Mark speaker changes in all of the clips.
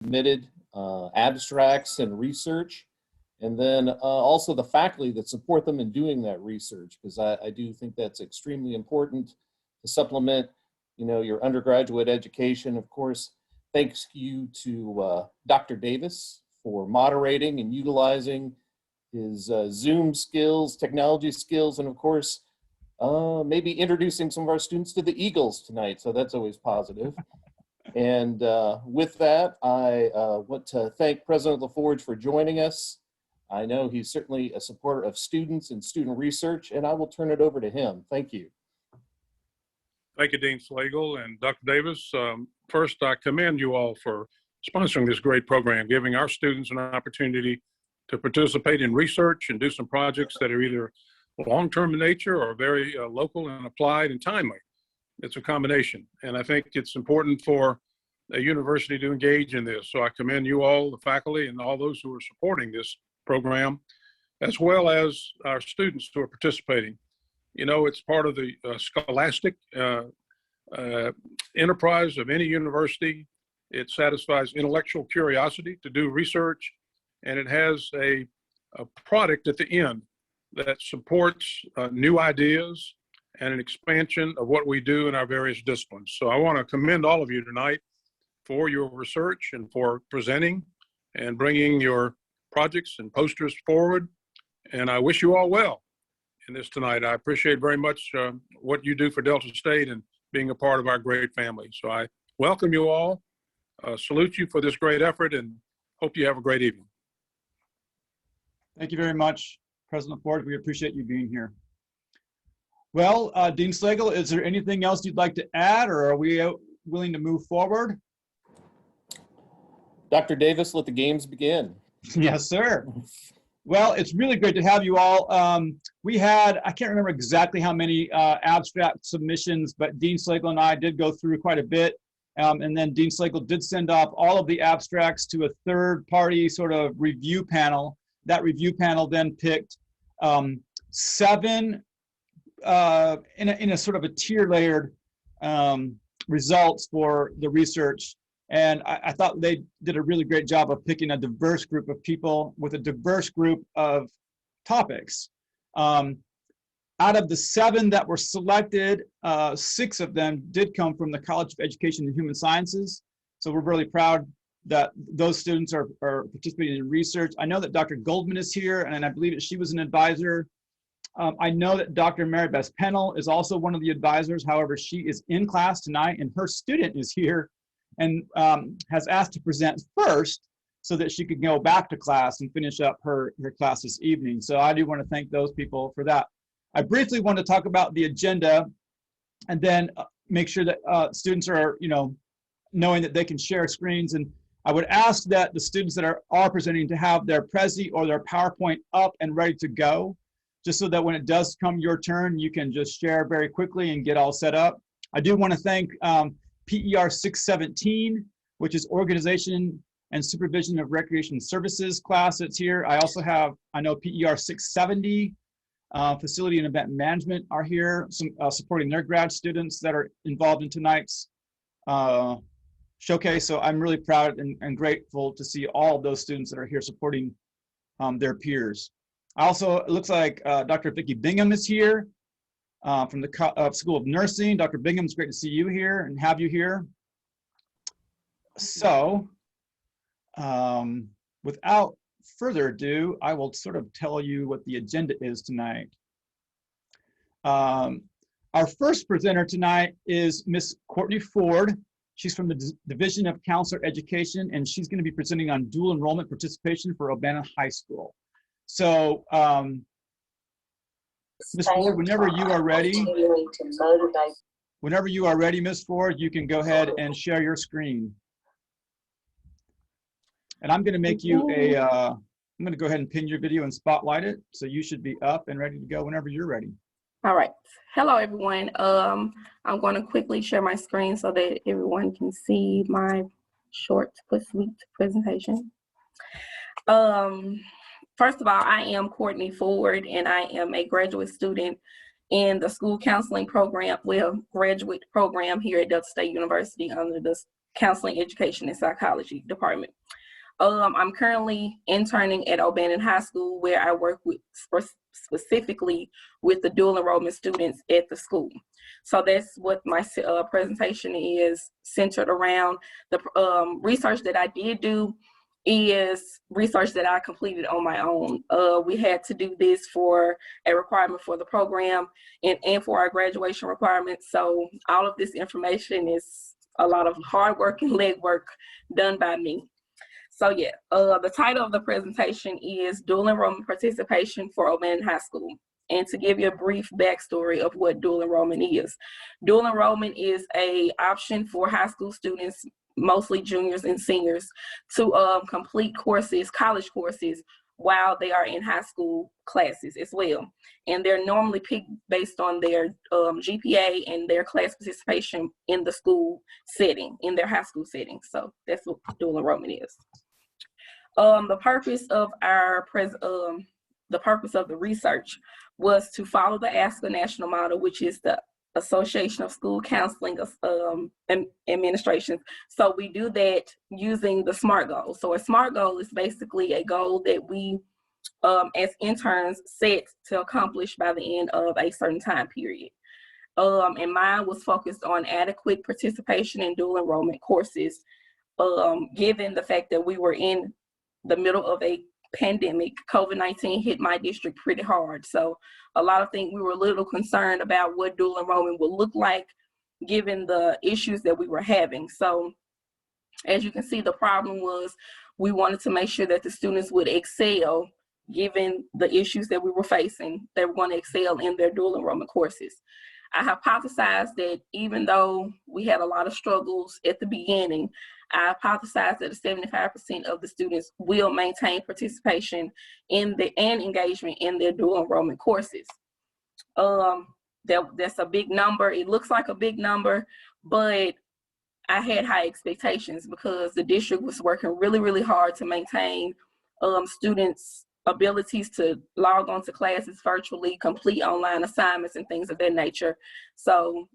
Speaker 1: submitted abstracts and research, and then also the faculty that support them in doing that research, because I do think that's extremely important to supplement, you know, your undergraduate education. Of course, thanks you to Dr. Davis for moderating and utilizing his Zoom skills, technology skills, and of course, maybe introducing some of our students to the Eagles tonight. So that's always positive. And with that, I want to thank President LaForge for joining us. I know he's certainly a supporter of students and student research, and I will turn it over to him. Thank you.
Speaker 2: Thank you, Dean Slagle and Dr. Davis. First, I commend you all for sponsoring this great program, giving our students an opportunity to participate in research and do some projects that are either long-term in nature or very local and applied and timely. It's a combination, and I think it's important for a university to engage in this. So I commend you all, the faculty, and all those who are supporting this program, as well as our students who are participating. You know, it's part of the scholastic enterprise of any university. It satisfies intellectual curiosity to do research, and it has a product at the end that supports new ideas and an expansion of what we do in our various disciplines. So I want to commend all of you tonight for your research and for presenting and bringing your projects and posters forward. And I wish you all well in this tonight. I appreciate very much what you do for Delta State and being a part of our great family. So I welcome you all, salute you for this great effort, and hope you have a great evening.
Speaker 3: Thank you very much, President Ford. We appreciate you being here. Well, Dean Slagle, is there anything else you'd like to add, or are we willing to move forward?
Speaker 1: Dr. Davis, let the games begin.
Speaker 3: Yes, sir. Well, it's really great to have you all. We had, I can't remember exactly how many abstract submissions, but Dean Slagle and I did go through quite a bit. And then Dean Slagle did send off all of the abstracts to a third-party sort of review panel. That review panel then picked 7 in a sort of a tier-layered results for the research. And I thought they did a really great job of picking a diverse group of people with a diverse group of topics. Out of the 7 that were selected, 6 of them did come from the College of Education and Human Sciences. So we're really proud that those students are participating in research. I know that Dr. Goldman is here, and I believe that she was an advisor. I know that Dr. Mary Beth Pennell is also one of the advisors. However, she is in class tonight, and her student is here and has asked to present first so that she could go back to class and finish up her class this evening. So I do want to thank those people for that. I briefly want to talk about the agenda and then make sure that students are, knowing that they can share screens. And I would ask that the students that are presenting to have their Prezi or their PowerPoint up and ready to go, just so that when it does come your turn, you can just share very quickly and get all set up. I do want to thank PER 617, which is Organization and Supervision of Recreation Services class that's here. I also have, I know PER 670, Facility and Event Management are here, supporting their grad students that are involved in tonight's showcase. So I'm really proud and grateful to see all of those students that are here supporting their peers. Also, it looks like Dr. Vicki Bingham is here from the School of Nursing. Dr. Bingham, it's great to see you here and have you here. So, without further ado, I will sort of tell you what the agenda is tonight. Our first presenter tonight is Miss Courtney Ford. She's from the Division of Counselor Education, and she's going to be presenting on dual enrollment participation for Urbana High School. So, Ms. Ford, whenever you are ready, Ms. Ford, you can go ahead and share your screen. And I'm going to make you I'm going to go ahead and pin your video and spotlight it. So you should be up and ready to go whenever you're ready.
Speaker 4: All right. Hello, everyone. I'm going to quickly share my screen so that everyone can see my short but sweet presentation. First of all, I am Courtney Ford, and I am a graduate student in the school counseling program, graduate program here at Delta State University under the Counseling, Education, and Psychology department. I'm currently interning at O'Bannon High School, where I work with specifically with the dual enrollment students at the school. So that's what my presentation is centered around. The research that I did do is research that I completed on my own. We had to do this for a requirement for the program and for our graduation requirements. So all of this information is a lot of hard work and legwork done by me. So yeah, the title of the presentation is Dual Enrollment Participation for O'Bannon High School. And to give you a brief backstory of what dual enrollment is. Dual enrollment is an option for high school students, mostly juniors and seniors, to complete courses, college courses, while they are in high school classes as well. And they're normally picked based on their GPA and their class participation in the school setting, in their high school setting. So that's what dual enrollment is. The purpose of the research was to follow the ASCA national model, which is the Association of School Counseling Administrations. So we do that using the SMART goal. So a SMART goal is basically a goal that we, as interns, set to accomplish by the end of a certain time period. And mine was focused on adequate participation in dual enrollment courses, given the fact that we were in the middle of a pandemic. COVID-19 hit my district pretty hard. So a lot of things, we were a little concerned about what dual enrollment would look like given the issues that we were having. So as you can see, the problem was we wanted to make sure that the students would excel given the issues that we were facing. They were going to excel in their dual enrollment courses. I hypothesized that even though we had a lot of struggles at the beginning, I hypothesized that 75% of the students will maintain participation and engagement in their dual enrollment courses. That's a big number. It looks like a big number, but I had high expectations because the district was working really, really hard to maintain students' abilities to log on to classes virtually, complete online assignments and things of that nature. So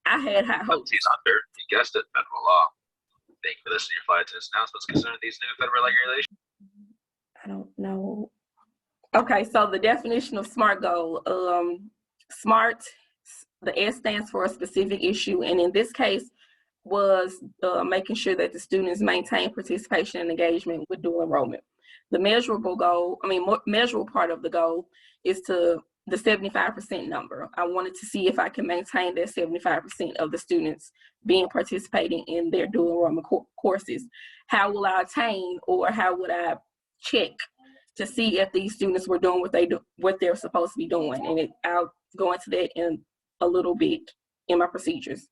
Speaker 4: I had high hopes.
Speaker 5: Under, you guessed it, federal law. Thank you for listening to your flight test announcements concerning these new federal regulations.
Speaker 4: I don't know. Okay, so the definition of SMART goal. SMART, the S stands for a specific issue, and in this case was making sure that the students maintain participation and engagement with dual enrollment. The measurable goal, measurable part of the goal is the 75% number. I wanted to see if I can maintain that 75% of the students participating in their dual enrollment courses. How will I attain, or how would I check to see if these students were doing what they're supposed to be doing? And I'll go into that in a little bit in my procedures.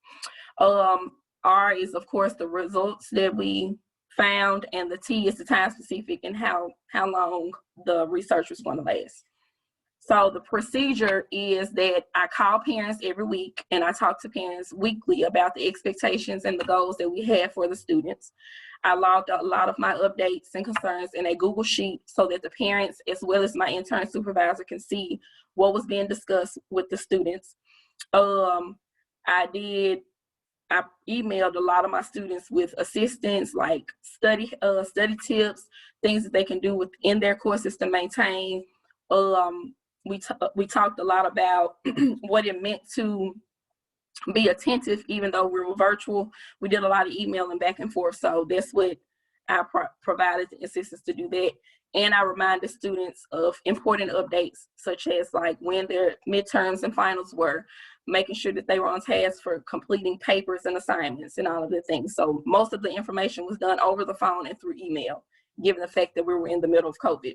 Speaker 4: R is, of course, the results that we found, and the T is the time specific and how long the research was going to last. So the procedure is that I call parents every week and I talk to parents weekly about the expectations and the goals that we have for the students. I logged a lot of my updates and concerns in a Google Sheet so that the parents, as well as my intern supervisor, can see what was being discussed with the students. I emailed a lot of my students with assistance, like study tips, things that they can do within their courses to maintain. We talked a lot about what it meant to be attentive, even though we were virtual. We did a lot of emailing back and forth, so that's what I provided the assistance to do that. And I reminded students of important updates, such as like when their midterms and finals were, making sure that they were on task for completing papers and assignments and all of the things. So most of the information was done over the phone and through email, given the fact that we were in the middle of COVID.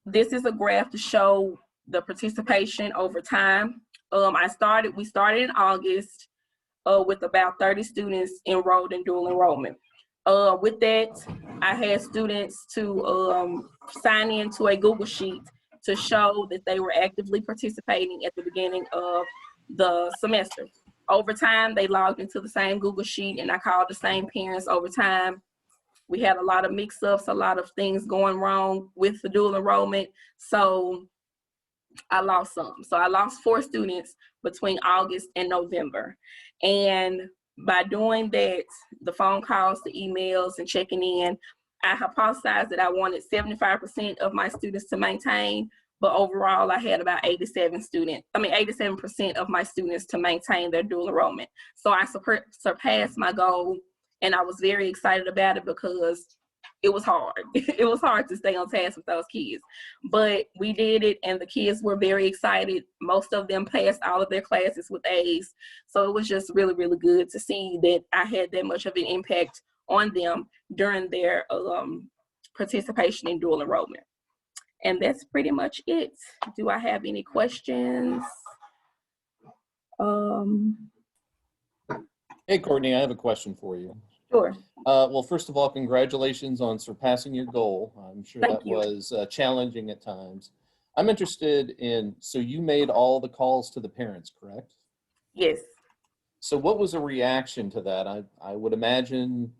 Speaker 4: This is a graph to show the participation over time. We started in August with about 30 students enrolled in dual enrollment. With that, I had students to sign into a Google Sheet to show that they were actively participating at the beginning of the semester. Over time, they logged into the same Google Sheet, and I called the same parents over time. We had a lot of mix-ups, a lot of things going wrong with the dual enrollment, so I lost some. So I lost 4 students between August and November. And by doing that, the phone calls, the emails, and checking in, I hypothesized that I wanted 75% of my students to maintain, but overall I had about 87% of my students to maintain their dual enrollment. So I surpassed my goal, and I was very excited about it because it was hard. It was hard to stay on task with those kids, but we did it, and the kids were very excited. Most of them passed all of their classes with A's. So it was just really, really good to see that I had that much of an impact on them during their participation in dual enrollment. And that's pretty much it. Do I have any questions?
Speaker 1: Hey, Courtney, I have a question for you.
Speaker 4: Sure.
Speaker 1: Well, first of all, congratulations on surpassing your goal. I'm sure
Speaker 4: Thank
Speaker 1: that
Speaker 4: you.
Speaker 1: was challenging at times. I'm interested in, so you made all the calls to the parents, correct?
Speaker 4: Yes.
Speaker 1: So what was a reaction to that? I would imagine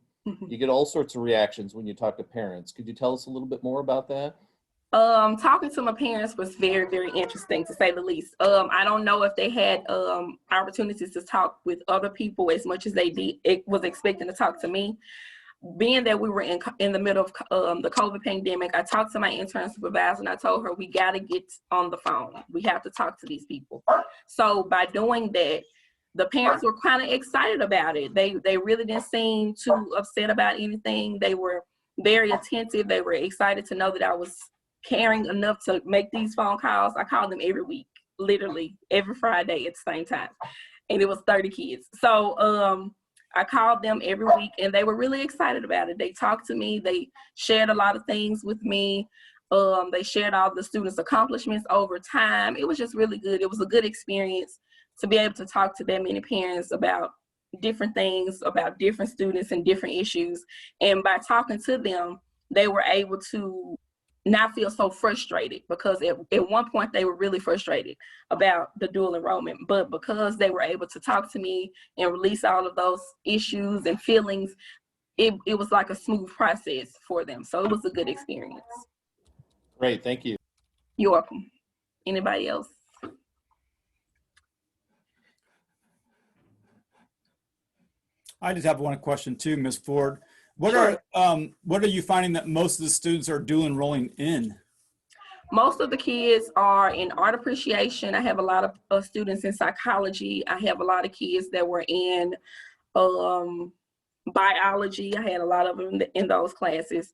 Speaker 1: you get all sorts of reactions when you talk to parents. Could you tell us a little bit more about that?
Speaker 4: Talking to my parents was very, very interesting, to say the least. I don't know if they had opportunities to talk with other people as much as they was expecting to talk to me. Being that we were in the middle of the COVID pandemic, I talked to my intern supervisor and I told her, we got to get on the phone. We have to talk to these people. So by doing that, the parents were kind of excited about it. They really didn't seem too upset about anything. They were very attentive. They were excited to know that I was caring enough to make these phone calls. I called them every week, literally every Friday at the same time. And it was 30 kids. So I called them every week and they were really excited about it. They talked to me. They shared a lot of things with me. They shared all the students' accomplishments over time. It was just really good. It was a good experience to be able to talk to that many parents about different things, about different students and different issues. And by talking to them, they were able to not feel so frustrated, because at one point they were really frustrated about the dual enrollment, but because they were able to talk to me and release all of those issues and feelings, it was like a smooth process for them. So it was a good experience.
Speaker 1: Great, thank you.
Speaker 4: You're welcome. Anybody else?
Speaker 3: I just have one question too, Ms. Ford. What
Speaker 4: Sure.
Speaker 3: are you finding that most of the students are dual enrolling in?
Speaker 4: Most of the kids are in art appreciation. I have a lot of students in psychology. I have a lot of kids that were in biology. I had a lot of them in those classes.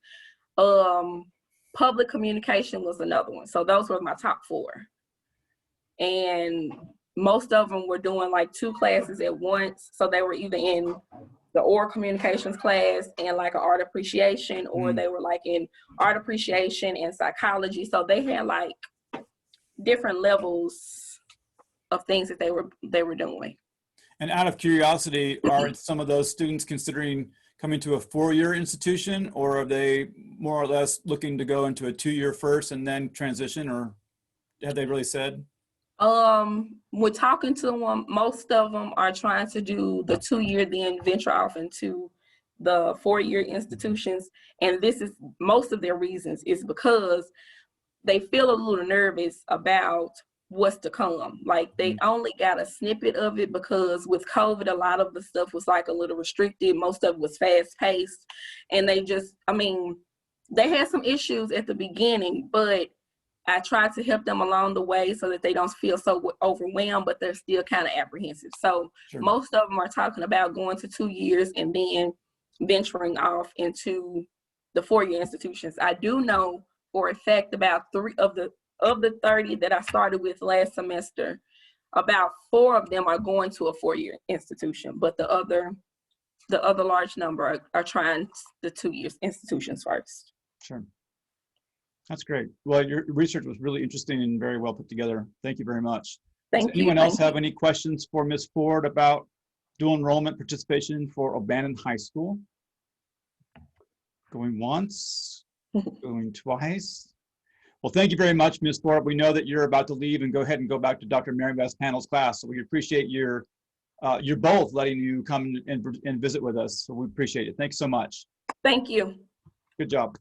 Speaker 4: Public communication was another one. So those were my top 4. And most of them were doing like 2 classes at once. So they were either in the oral communications class and like an art appreciation, or they were like in art appreciation and psychology. So they had like different levels of things that they were doing.
Speaker 3: And out of curiosity, are some of those students considering coming to a 4-year institution, or are they more or less looking to go into a 2-year first and then transition, or have they really said?
Speaker 4: We're talking to them. Most of them are trying to do the 2-year, then venture off into the 4-year institutions. And this is most of their reasons is because they feel a little nervous about what's to come. Like they only got a snippet of it because with COVID, a lot of the stuff was like a little restricted. Most of it was fast paced. And they just, they had some issues at the beginning, but I try to help them along the way so that they don't feel so overwhelmed, but they're still kind of apprehensive. So most of them are talking about going to 2 years and then venturing off into the 4-year institutions. I do know for a fact about 3 of the 30 that I started with last semester, about 4 of them are going to a 4-year institution, but the other large number are trying the 2-year institutions first.
Speaker 3: Sure. That's great. Well, your research was really interesting and very well put together. Thank you very much.
Speaker 4: Thank
Speaker 3: Does
Speaker 4: you.
Speaker 3: anyone else have any questions for Ms. Ford about dual enrollment participation for O'Bannon High School? Going once, going twice. Well, thank you very much, Ms. Ford. We know that you're about to leave and go ahead and go back to Dr. Mary Beth's panel's class. So we appreciate your both letting you come and visit with us. So we appreciate it. Thanks so much.
Speaker 4: Thank you.
Speaker 3: Good job.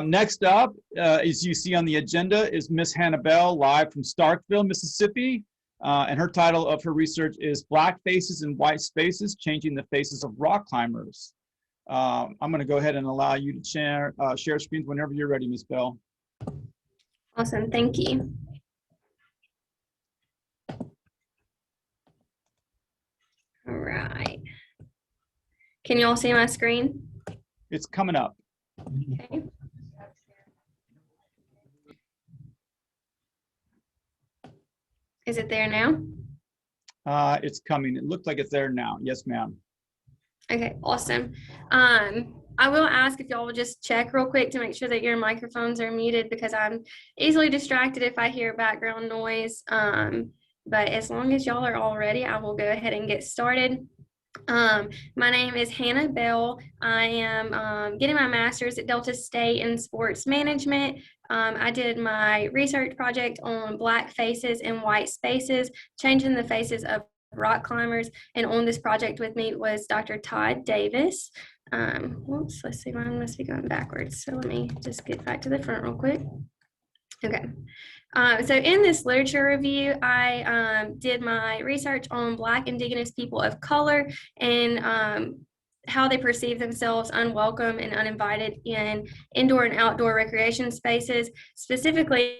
Speaker 3: Next up, as you see on the agenda, is Miss Hannah Bell, live from Starkville, Mississippi. And her title of her research is Black Faces and White Spaces, Changing the Faces of Rock Climbers. I'm going to go ahead and allow you to share screens whenever you're ready, Ms. Bell.
Speaker 6: Awesome, thank you. All right. Can you all see my screen?
Speaker 3: It's coming up.
Speaker 6: Okay. Is it there now?
Speaker 3: It's coming. It looks like it's there now. Yes, ma'am.
Speaker 6: Okay, awesome. I will ask if y'all will just check real quick to make sure that your microphones are muted, because I'm easily distracted if I hear background noise. But as long as y'all are all ready, I will go ahead and get started. My name is Hannah Bell. I am getting my master's at Delta State in sports management. I did my research project on Black faces and white spaces, changing the faces of rock climbers. And on this project with me was Dr. Todd Davis. Whoops, let's see, mine must be going backwards. So let me just get back to the front real quick. Okay. So in this literature review, I did my research on Black Indigenous people of color and how they perceive themselves unwelcome and uninvited in indoor and outdoor recreation spaces. Specifically,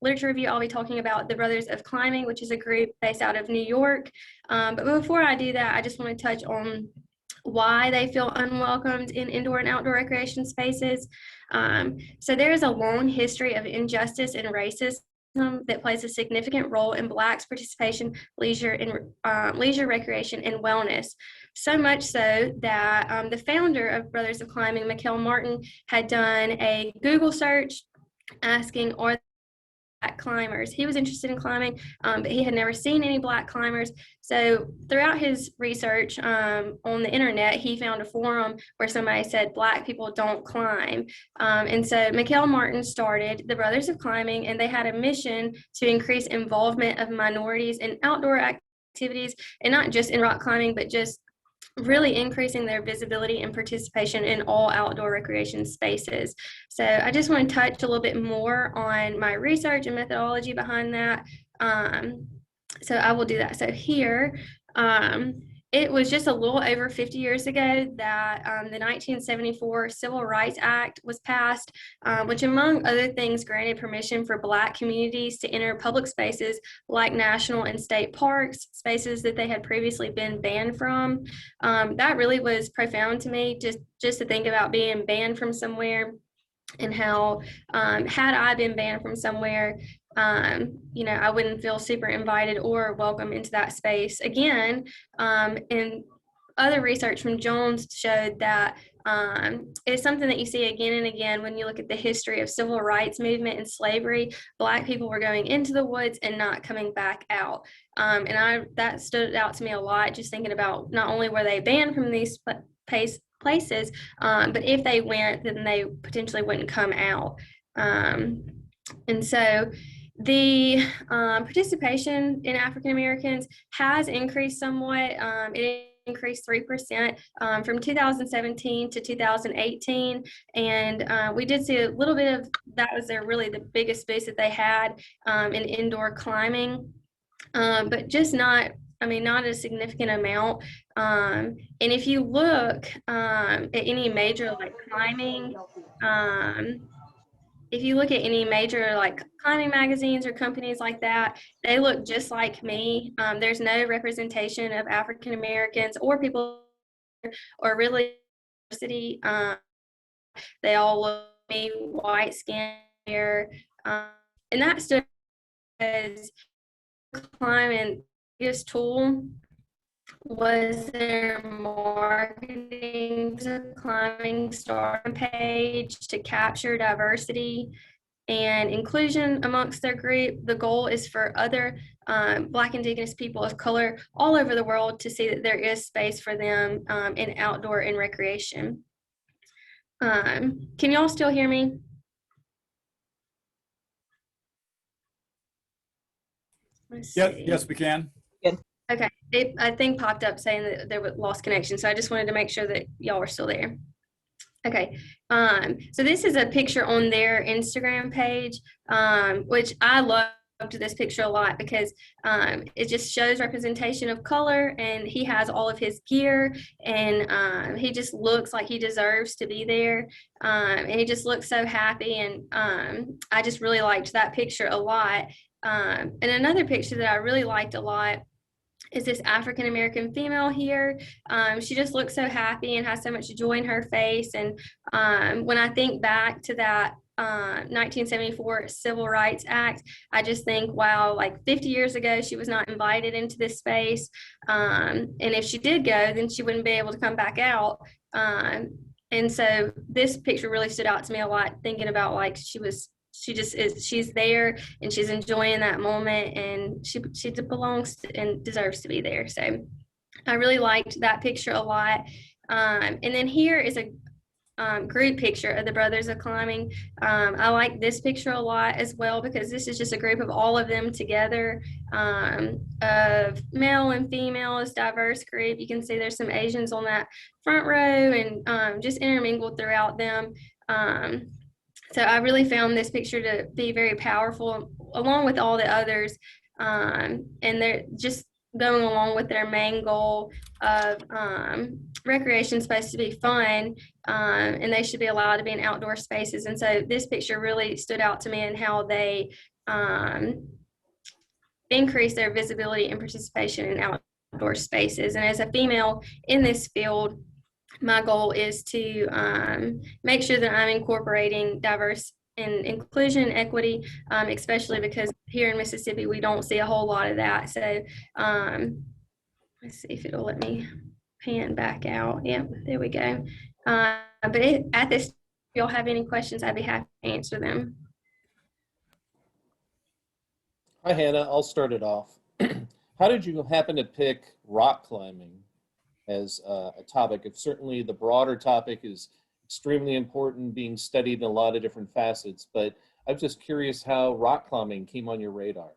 Speaker 6: literature review, I'll be talking about the Brothers of Climbing, which is a group based out of New York. But before I do that, I just want to touch on why they feel unwelcomed in indoor and outdoor recreation spaces. So there is a long history of injustice and racism that plays a significant role in Blacks' participation, leisure, recreation, and wellness. So much so that the founder of Brothers of Climbing, Mikhail Martin, had done a Google search asking, are Black climbers? He was interested in climbing, but he had never seen any Black climbers. So throughout his research on the internet, he found a forum where somebody said Black people don't climb. And so Mikhail Martin started the Brothers of Climbing, and they had a mission to increase involvement of minorities in outdoor activities, and not just in rock climbing, but just really increasing their visibility and participation in all outdoor recreation spaces. So I just want to touch a little bit more on my research and methodology behind that. So I will do that. So here, it was just a little over 50 years ago that the 1974 Civil Rights Act was passed, which among other things granted permission for Black communities to enter public spaces like national and state parks, spaces that they had previously been banned from. That really was profound to me, just to think about being banned from somewhere, and how had I been banned from somewhere, I wouldn't feel super invited or welcome into that space again. And other research from Jones showed that it's something that you see again and again when you look at the history of civil rights movement and slavery. Black people were going into the woods and not coming back out. That stood out to me a lot, just thinking about not only were they banned from these places, but if they went, then they potentially wouldn't come out. And so the participation in African Americans has increased somewhat. It increased 3% from 2017 to 2018, and we did see a little bit of that. Was really the biggest boost that they had in indoor climbing, but just not a significant amount. And if you look at any major climbing, if you look at any major climbing magazines or companies like that, they look just like me. There's no representation of African Americans or people, or really diversity. They all look me, white skin hair, and that stood as climbing biggest tool was their marketing to climbing starting page to capture diversity and inclusion amongst their group. The goal is for other Black Indigenous people of color all over the world to see that there is space for them in outdoor and recreation. Can y'all still hear me?
Speaker 3: Yes, we can.
Speaker 6: Okay, I think popped up saying that there was lost connection, so I just wanted to make sure that y'all were still there. Okay, so this is a picture on their Instagram page, which I love this picture a lot because it just shows representation of color, and he has all of his gear, and he just looks like he deserves to be there, and he just looks so happy, and I just really liked that picture a lot. And another picture that I really liked a lot is this African American female here. She just looks so happy and has so much joy in her face. And when I think back to that 1974 Civil Rights Act, I just think, wow, like 50 years ago, she was not invited into this space. And if she did go, then she wouldn't be able to come back out. And so this picture really stood out to me a lot, thinking about like she's there and she's enjoying that moment, and she belongs and deserves to be there. So I really liked that picture a lot. And then here is a group picture of the Brothers of Climbing. I like this picture a lot as well because this is just a group of all of them together, of male and females, diverse group. You can see there's some Asians on that front row, and just intermingled throughout them. So I really found this picture to be very powerful, along with all the others. And they're just going along with their main goal of recreation supposed to be fun, and they should be allowed to be in outdoor spaces. And so this picture really stood out to me in how they increase their visibility and participation in outdoor spaces. And as a female in this field, my goal is to make sure that I'm incorporating diverse and inclusion, equity, especially because here in Mississippi, we don't see a whole lot of that. So let's see if it'll let me pan back out. Yep, there we go. But at this, if y'all have any questions, I'd be happy to answer them.
Speaker 1: Hi, Hannah. I'll start it off. How did you happen to pick rock climbing as a topic? If certainly the broader topic is extremely important, being studied in a lot of different facets, but I'm just curious how rock climbing came on your radar.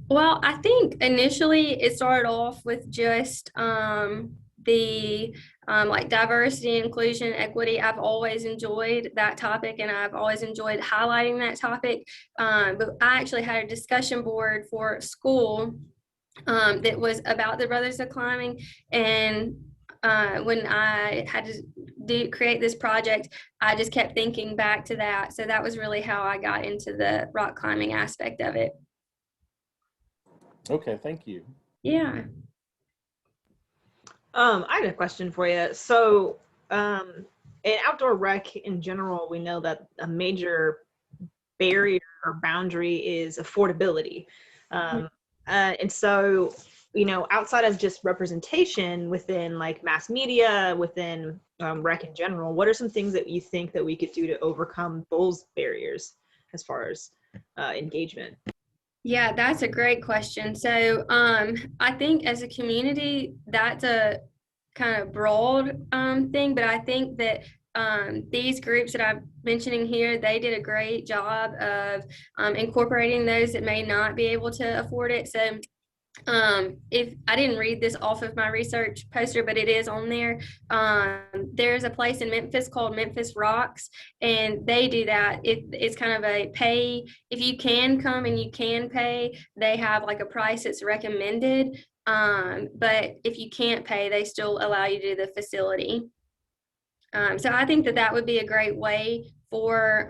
Speaker 6: Well, I think initially it started off with just the like diversity, inclusion, equity. I've always enjoyed that topic, and I've always enjoyed highlighting that topic. But I actually had a discussion board for school that was about the Brothers of Climbing, and when I had to create this project, I just kept thinking back to that. So that was really how I got into the rock climbing aspect of it.
Speaker 1: Okay, thank you.
Speaker 6: Yeah.
Speaker 7: I had a question for you. So in outdoor rec in general, we know that a major barrier or boundary is affordability. And so, you know, outside of just representation within like mass media, within rec in general, what are some things that you think that we could do to overcome those barriers as far as engagement?
Speaker 6: Yeah, that's a great question. So I think as a community, that's a kind of broad thing, but I think that these groups that I'm mentioning here, they did a great job of incorporating those that may not be able to afford it. So if I didn't read this off of my research poster, but it is on there. There's a place in Memphis called Memphis Rocks, and they do that. It's kind of a pay, if you can come and you can pay, they have like a price that's recommended. But if you can't pay, they still allow you to do the facility. So I think that that would be a great way for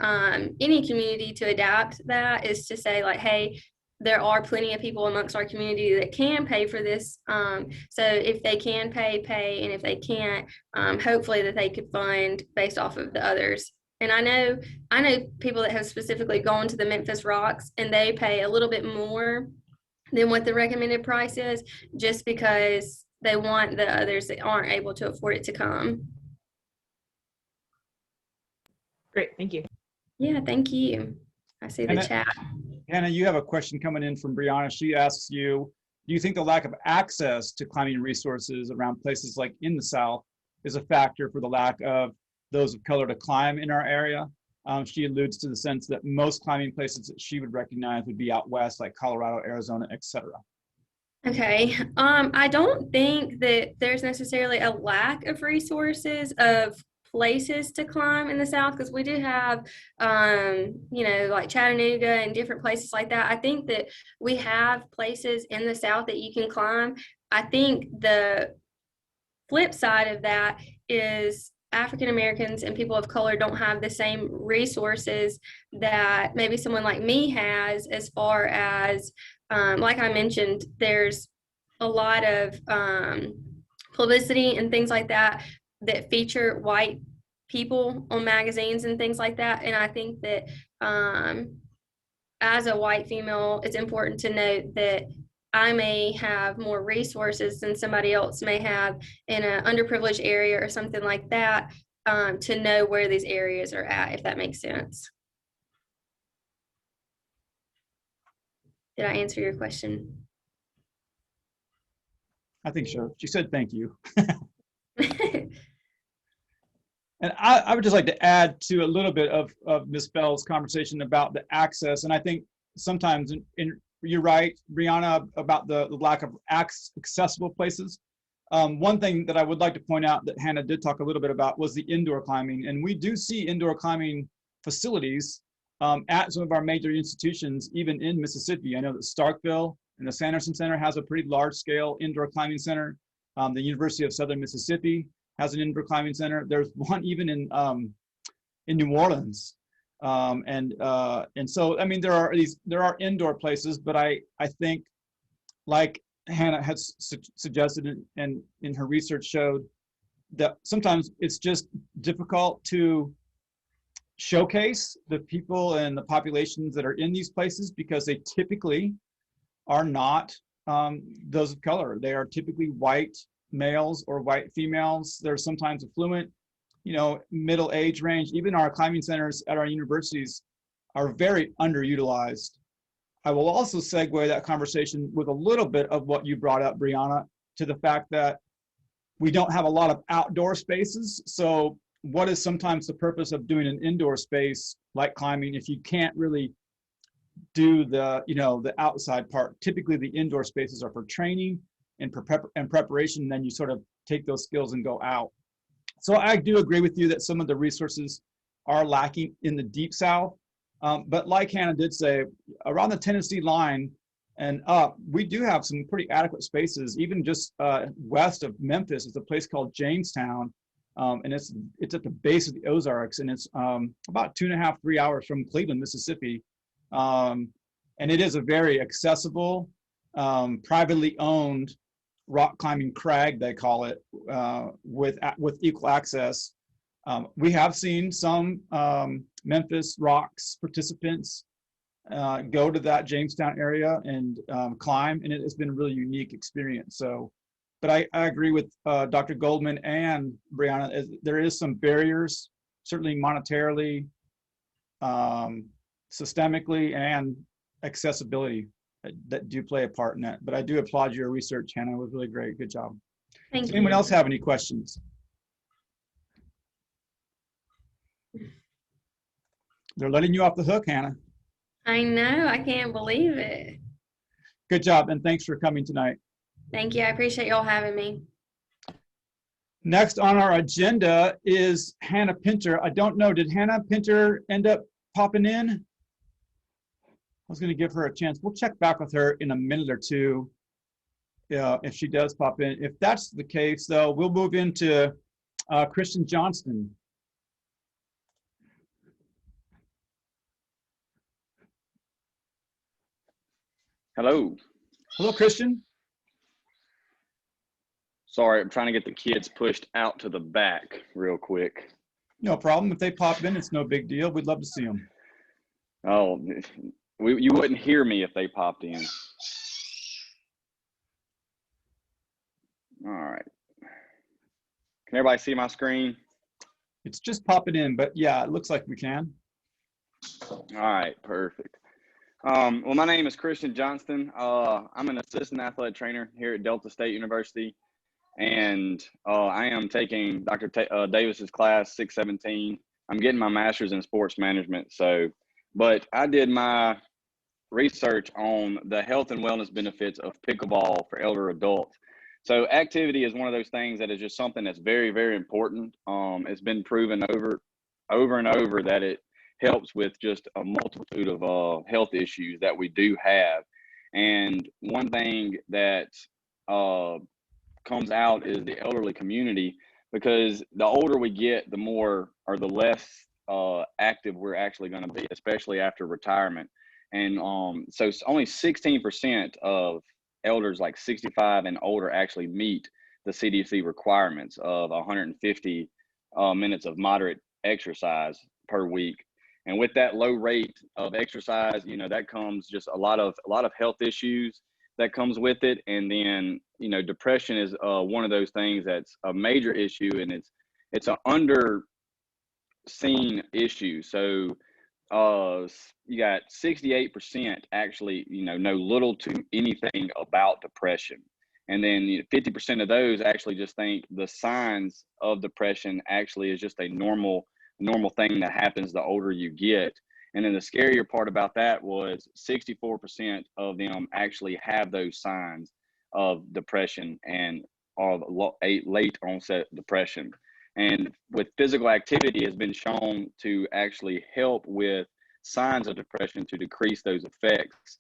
Speaker 6: any community to adapt that, is to say like, hey, there are plenty of people amongst our community that can pay for this. So if they can pay, and if they can't, hopefully that they could fund based off of the others. And I know people that have specifically gone to the Memphis Rocks, and they pay a little bit more than what the recommended price is, just because they want the others that aren't able to afford it to come.
Speaker 7: Great, thank you.
Speaker 6: Yeah, thank you. I see the chat.
Speaker 3: Hannah, you have a question coming in from Brianna. She asks you, do you think the lack of access to climbing resources around places like in the South is a factor for the lack of those of color to climb in our area? She alludes to the sense that most climbing places that she would recognize would be out west, like Colorado, Arizona, etc.
Speaker 6: Okay. I don't think that there's necessarily a lack of resources of places to climb in the South, because we do have, you know, like Chattanooga and different places like that. I think that we have places in the South that you can climb. I think the flip side of that is African Americans and people of color don't have the same resources that maybe someone like me has, as far as, like I mentioned, there's a lot of publicity and things like that that feature white people on magazines and things like that. And I think that as a white female, it's important to note that I may have more resources than somebody else may have in an underprivileged area or something like that, to know where these areas are at, if that makes sense. Did I answer your question?
Speaker 3: I think so. She said thank you. And I would just like to add to a little bit of Ms. Bell's conversation about the access. And I think sometimes, you're right, Brianna, about the lack of accessible places. One thing that I would like to point out that Hannah did talk a little bit about was the indoor climbing. And we do see indoor climbing facilities at some of our major institutions, even in Mississippi. I know that Starkville and the Sanderson Center has a pretty large scale indoor climbing center. The University of Southern Mississippi has an indoor climbing center. There's one even in New Orleans. And so, I mean, there are indoor places, but I think, like Hannah has suggested and in her research showed, that sometimes it's just difficult to showcase the people and the populations that are in these places, because they typically are not those of color. They are typically white males or white females. They're sometimes affluent, you know, middle age range. Even our climbing centers at our universities are very underutilized. I will also segue that conversation with a little bit of what you brought up, Brianna, to the fact that we don't have a lot of outdoor spaces. So what is sometimes the purpose of doing an indoor space like climbing if you can't really do the, you know, the outside part? Typically the indoor spaces are for training and preparation, and then you sort of take those skills and go out. So I do agree with you that some of the resources are lacking in the Deep South. But like Hannah did say, around the Tennessee line and up, we do have some pretty adequate spaces. Even just west of Memphis is a place called Jamestown. And it's at the base of the Ozarks, and it's about 2.5, 3 hours from Cleveland, Mississippi. And it is a very accessible, privately owned rock climbing crag, they call it, with equal access. We have seen some Memphis Rocks participants go to that Jamestown area and climb, and it has been a really unique experience. So, but I agree with Dr. Goldman and Brianna, there is some barriers, certainly monetarily, systemically, and accessibility that do play a part in that. But I do applaud your research, Hannah. It was really great. Good job.
Speaker 6: Thank
Speaker 3: Does
Speaker 6: you.
Speaker 3: anyone else have any questions? They're letting you off the hook, Hannah.
Speaker 6: I know, I can't believe it.
Speaker 3: Good job, and thanks for coming tonight.
Speaker 6: Thank you. I appreciate y'all having me.
Speaker 3: Next on our agenda is Hannah Pinter. I don't know, did Hannah Pinter end up popping in? I was going to give her a chance. We'll check back with her in a minute or two if she does pop in. If that's the case, though, we'll move into Christian Johnston.
Speaker 8: Hello.
Speaker 3: Hello, Christian.
Speaker 8: Sorry, I'm trying to get the kids pushed out to the back real quick.
Speaker 3: No problem. If they pop in, it's no big deal. We'd love to see them.
Speaker 8: Oh, you wouldn't hear me if they popped in. All right. Can everybody see my screen?
Speaker 3: It's just popping in, but yeah, it looks like we can.
Speaker 8: All right, perfect. Well, my name is Christian Johnston. I'm an assistant athletic trainer here at Delta State University, and I am taking Dr. Davis's class 617. I'm getting my master's in sports management. But I did my research on the health and wellness benefits of pickleball for elder adults. So activity is one of those things that is just something that's very, very important. It's been proven over and over that it helps with just a multitude of health issues that we do have. And one thing that comes out is the elderly community, because the older we get, the more or the less active we're actually going to be, especially after retirement. And so only 16% of elders like 65 and older actually meet the CDC requirements of 150 minutes of moderate exercise per week. And with that low rate of exercise, you know, that comes just a lot of health issues that comes with it. And then, you know, depression is one of those things that's a major issue, and it's an underseen issue. So you got 68% actually, you know little to anything about depression. And then 50% of those actually just think the signs of depression actually is just a normal thing that happens the older you get. And then the scarier part about that was 64% of them actually have those signs of depression and are late onset depression. And with physical activity has been shown to actually help with signs of depression to decrease those effects.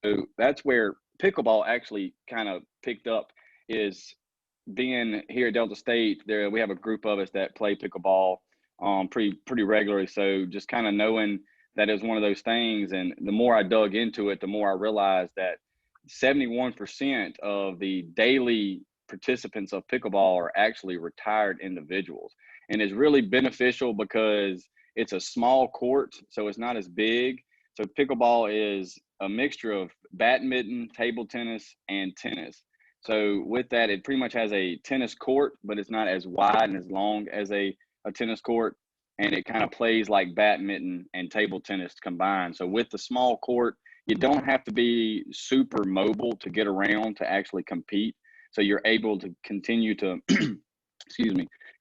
Speaker 8: So that's where pickleball actually kind of picked up, is being here at Delta State. There we have a group of us that play pickleball pretty regularly. So just kind of knowing that is one of those things. And the more I dug into it, the more I realized that 71% of the daily participants of pickleball are actually retired individuals. And it's really beneficial because it's a small court, so it's not as big. So pickleball is a mixture of badminton, table tennis, and tennis. So with that, it pretty much has a tennis court, but it's not as wide and as long as a tennis court. And it kind of plays like badminton and table tennis combined. So with the small court, you don't have to be super mobile to get around to actually compete. So you're able to continue to,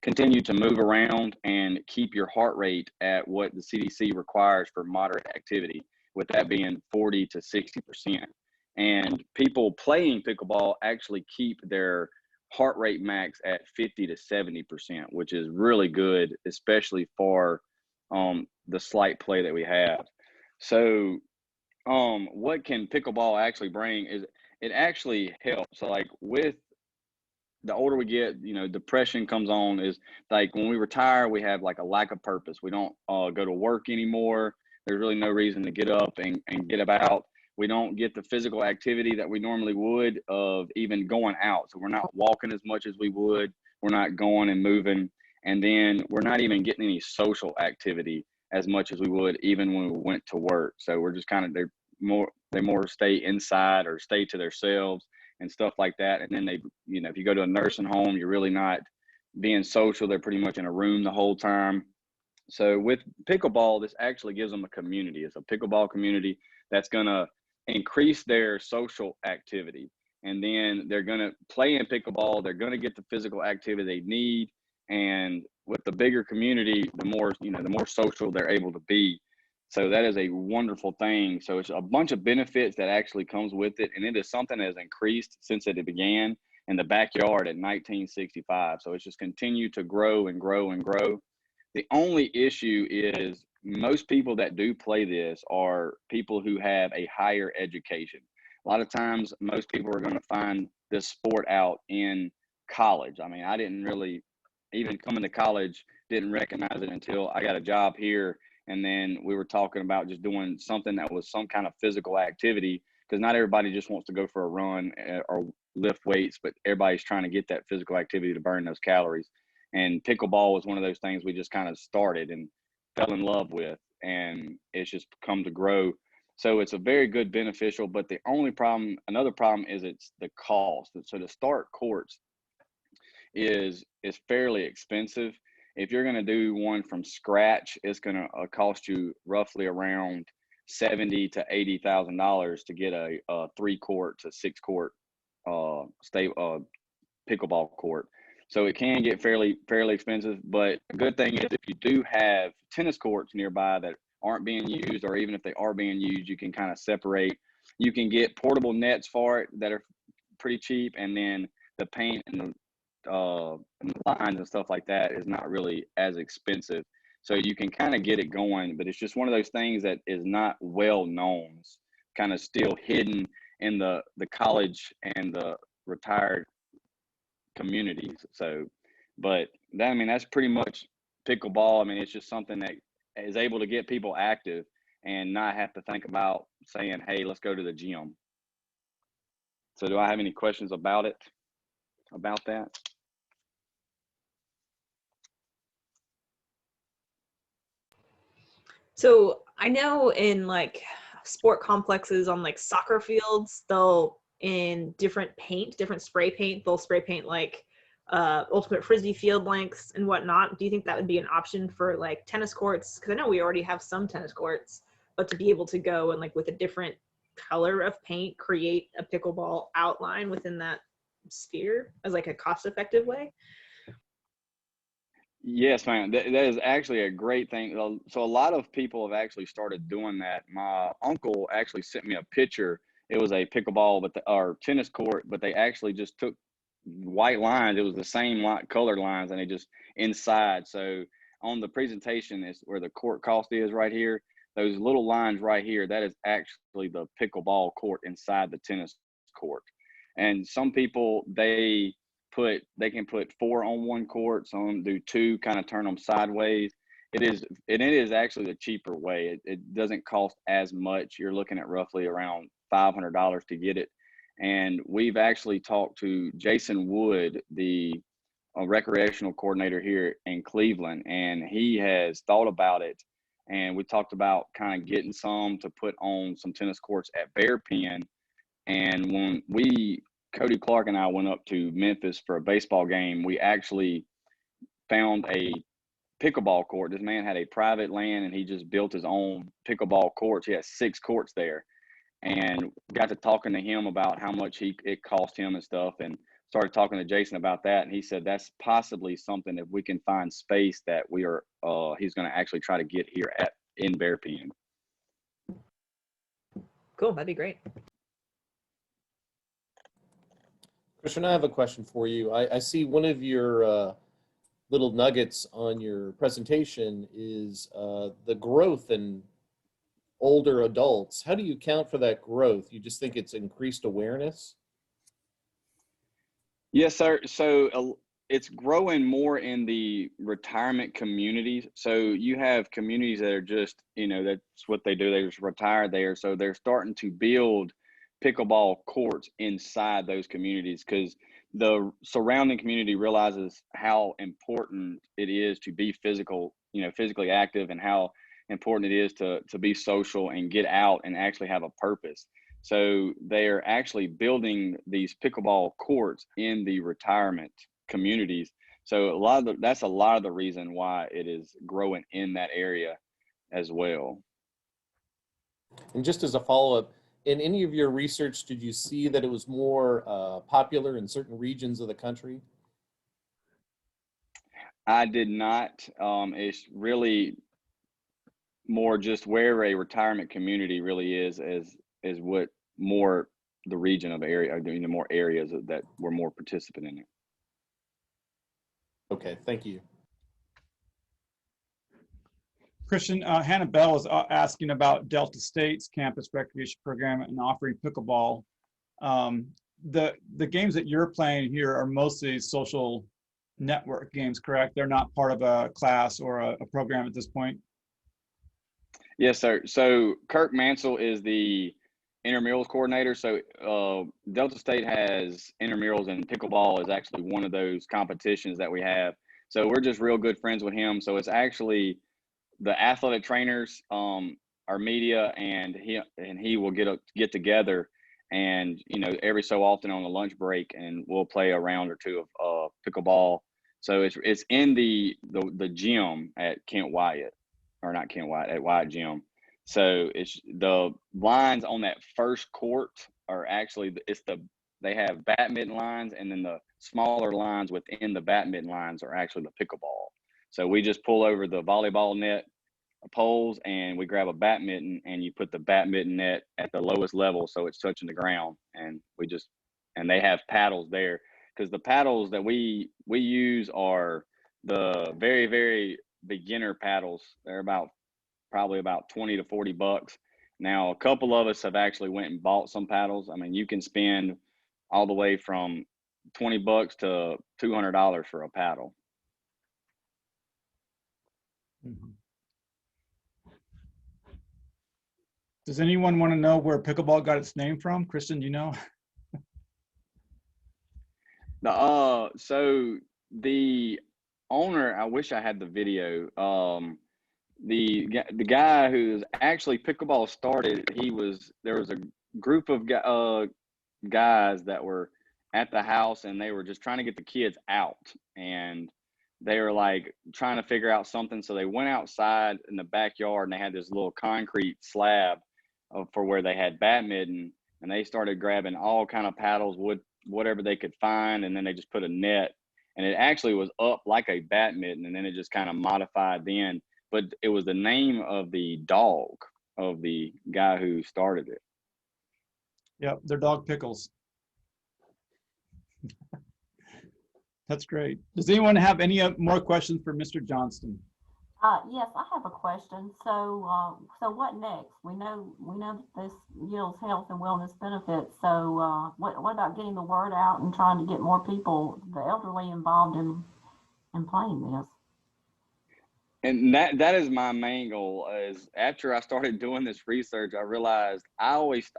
Speaker 8: continue to move around and keep your heart rate at what the CDC requires for moderate activity, with that being 40 to 60%. And people playing pickleball actually keep their heart rate max at 50 to 70%, which is really good, especially for the slight play that we have. So what can pickleball actually bring is it actually helps. So like with the older we get, you know, depression comes on. Is like when we retire, we have like a lack of purpose. We don't go to work anymore. There's really no reason to get up and get about. We don't get the physical activity that we normally would of even going out. So we're not walking as much as we would. We're not going and moving. And then we're not even getting any social activity as much as we would even when we went to work. So we're just kind of, they more stay inside or stay to themselves and stuff like that. And then they, you know, if you go to a nursing home, you're really not being social. They're pretty much in a room the whole time. So with pickleball, this actually gives them a community. It's a pickleball community that's going to increase their social activity. And then they're going to play in pickleball. They're going to get the physical activity they need. And with the bigger community, the more, you know, the more social they're able to be. So that is a wonderful thing. So it's a bunch of benefits that actually comes with it. And it is something that has increased since it began in the backyard in 1965. So it's just continued to grow and grow and grow. The only issue is most people that do play this are people who have a higher education. A lot of times, most people are going to find this sport out in college. I mean, I didn't really, even coming to college, didn't recognize it until I got a job here. And then we were talking about just doing something that was some kind of physical activity, because not everybody just wants to go for a run or lift weights, but everybody's trying to get that physical activity to burn those calories. And pickleball was one of those things we just kind of started and fell in love with, and it's just come to grow. So it's a very good beneficial, but the only problem, another problem is it's the cost. So to start courts is fairly expensive. If you're going to do one from scratch, it's going to cost you roughly around $70,000 to $80,000 to get a 3-court to 6-court pickleball court. So it can get fairly expensive. But a good thing is if you do have tennis courts nearby that aren't being used, or even if they are being used, you can kind of separate. You can get portable nets for it that are pretty cheap, and then the paint and the lines and stuff like that is not really as expensive. So you can kind of get it going, but it's just one of those things that is not well known, kind of still hidden in the college and the retired communities. So, but that, I mean, that's pretty much pickleball. I mean, it's just something that is able to get people active and not have to think about saying, hey, let's go to the gym. So do I have any questions about it, about that?
Speaker 7: So I know in like sport complexes on like soccer fields, they'll in different paint, different spray paint, they'll spray paint like ultimate frisbee field lengths and whatnot. Do you think that would be an option for like tennis courts? Because I know we already have some tennis courts, but to be able to go and like with a different color of paint, create a pickleball outline within that sphere as like a cost-effective way.
Speaker 8: Yes, man. That is actually a great thing. So a lot of people have actually started doing that. My uncle actually sent me a picture. It was a pickleball, or tennis court, but they actually just took white lines. It was the same colored lines, and they just inside. So on the presentation is where the court cost is right here. Those little lines right here, that is actually the pickleball court inside the tennis court. And some people, they can put 4 on one court, some do 2, kind of turn them sideways. It is actually the cheaper way. It doesn't cost as much. You're looking at roughly around $500 to get it. And we've actually talked to Jason Wood, the recreational coordinator here in Cleveland, and he has thought about it. And we talked about kind of getting some to put on some tennis courts at Bear Pen. And when Cody Clark and I went up to Memphis for a baseball game, we actually found a pickleball court. This man had a private land, and he just built his own pickleball courts. He has 6 courts there, and got to talking to him about how much it cost him and stuff, and started talking to Jason about that. And he said that's possibly something, if we can find space, that he's going to actually try to get here in Bear Pen.
Speaker 7: Cool, that'd be great.
Speaker 1: Christian, I have a question for you. I see one of your little nuggets on your presentation is the growth in older adults. How do you account for that growth? You just think it's increased awareness?
Speaker 8: Yes, sir. So it's growing more in the retirement communities. So you have communities that are just, that's what they do. They just retire there. So they're starting to build pickleball courts inside those communities, because the surrounding community realizes how important it is to be physically active, and how important it is to be social and get out and actually have a purpose. So they're actually building these pickleball courts in the retirement communities. So that's a lot of the reason why it is growing in that area as well.
Speaker 1: And just as a follow-up, in any of your research, did you see that it was more popular in certain regions of the country?
Speaker 8: I did not. It's really more just where a retirement community really is what more the region of area, the more areas that were more participant in it.
Speaker 1: Okay, thank you.
Speaker 3: Christian, Hannah Bell is asking about Delta State's campus recreation program and offering pickleball. The games that you're playing here are mostly social network games, correct? They're not part of a class or a program at this point?
Speaker 8: Yes, sir. So Kirk Mansell is the intramurals coordinator. So Delta State has intramurals, and pickleball is actually one of those competitions that we have. So we're just real good friends with him. So it's actually the athletic trainers, our media, and he will get together, and every so often on the lunch break, and we'll play a round or two of pickleball. So it's in the gym at Kent Wyatt, or not Kent Wyatt, at Wyatt Gym. So it's the lines on that first court are actually they have badminton lines, and then the smaller lines within the badminton lines are actually the pickleball. So we just pull over the volleyball net poles, and we grab a badminton, and you put the badminton net at the lowest level so it's touching the ground, and we just and they have paddles there, because the paddles that we use are the very, very beginner paddles. They're probably about 20 to 40 bucks. Now, a couple of us have actually went and bought some paddles. I mean, you can spend all the way from 20 bucks to $200 for a paddle.
Speaker 3: Mhm. Does anyone want to know where pickleball got its name from? Kristen, do you know?
Speaker 8: So the owner, I wish I had the video. The guy who's actually pickleball started, there was a group of guys that were at the house, and they were just trying to get the kids out, and they were like trying to figure out something. So they went outside in the backyard, and they had this little concrete slab for where they had badminton, and they started grabbing all kind of paddles, whatever they could find, and then they just put a net, and it actually was up like a badminton, and then it just kind of modified then. But it was the name of the dog of the guy who started it.
Speaker 3: Yep, they're dog pickles. That's great. Does anyone have any more questions for Mr. Johnston?
Speaker 9: Yes, I have a question. So, so what next? We know that this yields health and wellness benefits. So, what about getting the word out and trying to get more people, the elderly, involved in playing this?
Speaker 8: And that is my main goal. Is after I started doing this research, I realized I always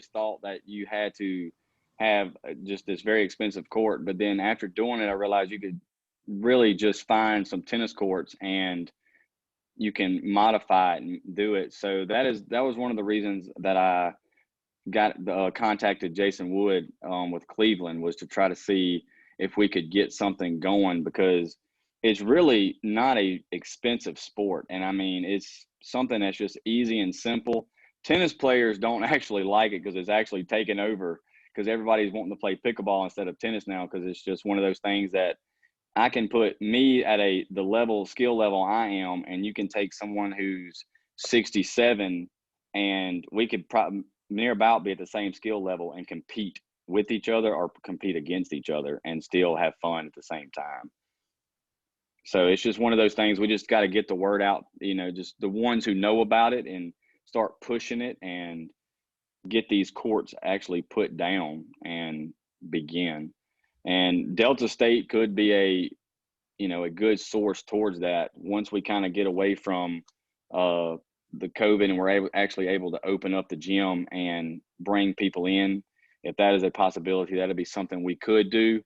Speaker 8: thought that you had to have just this very expensive court, but then after doing it, I realized you could really just find some tennis courts and you can modify it and do it. So that was one of the reasons that I got contacted Jason Wood with Cleveland, was to try to see if we could get something going, because it's really not a expensive sport. And I mean, it's something that's just easy and simple. Tennis players don't actually like it because it's actually taken over, because everybody's wanting to play pickleball instead of tennis now, because it's just one of those things that I can put me at the skill level I am, and you can take someone who's 67, and we could near about be at the same skill level and compete with each other or compete against each other and still have fun at the same time. So it's just one of those things. We just got to get the word out, just the ones who know about it, and start pushing it and get these courts actually put down and begin. And Delta State could be a good source towards that once we kind of get away from the COVID and we're actually able to open up the gym and bring people in. If that is a possibility, that'd be something we could do,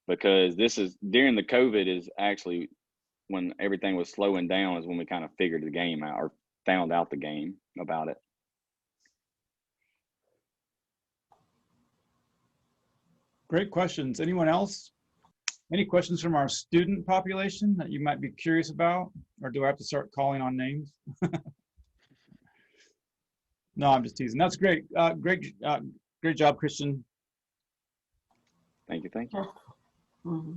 Speaker 8: because this is during the COVID is actually when everything was slowing down, is when we kind of figured the game out, or found out the game about it.
Speaker 3: Great questions. Anyone else? Any questions from our student population that you might be curious about? Or do I have to start calling on names? No, I'm just teasing. That's great. Great job, Christian.
Speaker 8: Thank you.
Speaker 9: Yes. Mm-hmm.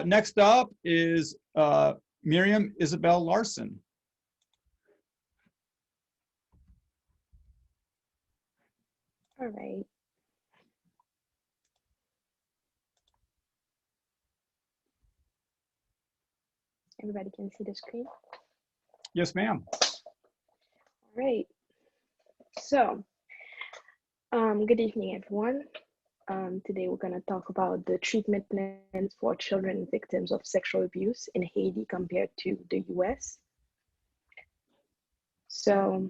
Speaker 3: Next up is Miriam Isabel Larson.
Speaker 10: All right. Everybody can see the screen?
Speaker 3: Yes, ma'am.
Speaker 10: All right. So, good evening, everyone. Today we're going to talk about the treatment plans for children victims of sexual abuse in Haiti compared to the US. So,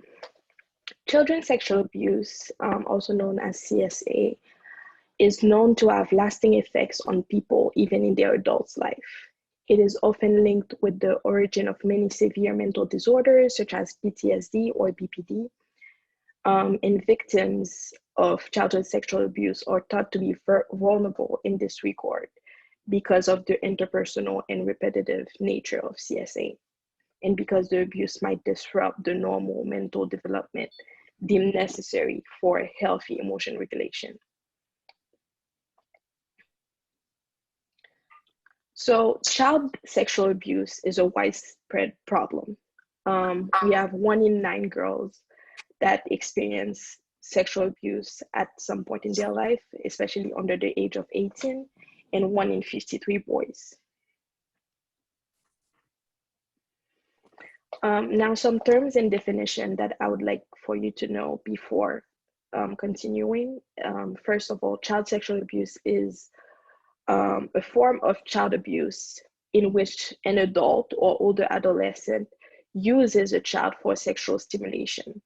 Speaker 10: children's sexual abuse, also known as CSA, is known to have lasting effects on people even in their adult life. It is often linked with the origin of many severe mental disorders such as PTSD or BPD. And victims of childhood sexual abuse are thought to be vulnerable in this regard because of the interpersonal and repetitive nature of CSA, and because the abuse might disrupt the normal mental development deemed necessary for healthy emotion regulation. So child sexual abuse is a widespread problem. We have 1 in 9 girls that experience sexual abuse at some point in their life, especially under the age of 18, and 1 in 53 boys. Now, some terms and definition that I would like for you to know before continuing. First of all, child sexual abuse is a form of child abuse in which an adult or older adolescent uses a child for sexual stimulation.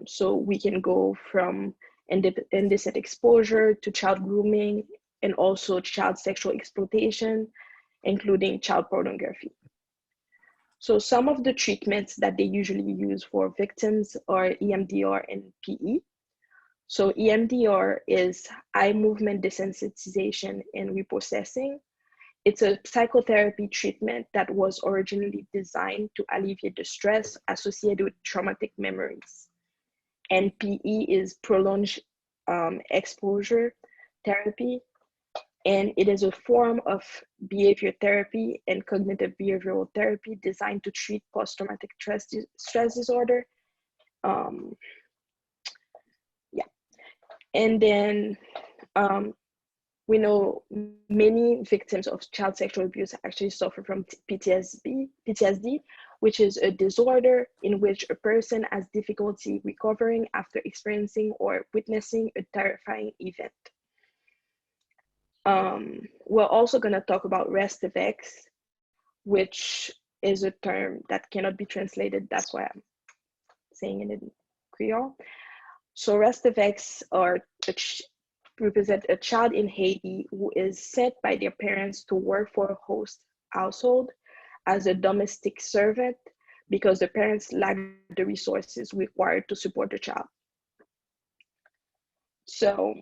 Speaker 10: So we can go from indecent exposure to child grooming and also child sexual exploitation, including child pornography. So some of the treatments that they usually use for victims are EMDR and PE. So EMDR is eye movement desensitization and reprocessing. It's a psychotherapy treatment that was originally designed to alleviate the stress associated with traumatic memories. And PE is prolonged exposure therapy. And it is a form of behavior therapy and cognitive behavioral therapy designed to treat post-traumatic stress disorder. Yeah. And then we know many victims of child sexual abuse actually suffer from PTSD, which is a disorder in which a person has difficulty recovering after experiencing or witnessing a terrifying event. We're also going to talk about rest effects, which is a term that cannot be translated. That's why I'm saying it in Creole. So rest effects represent a child in Haiti who is sent by their parents to work for a host household as a domestic servant because the parents lack the resources required to support the child. So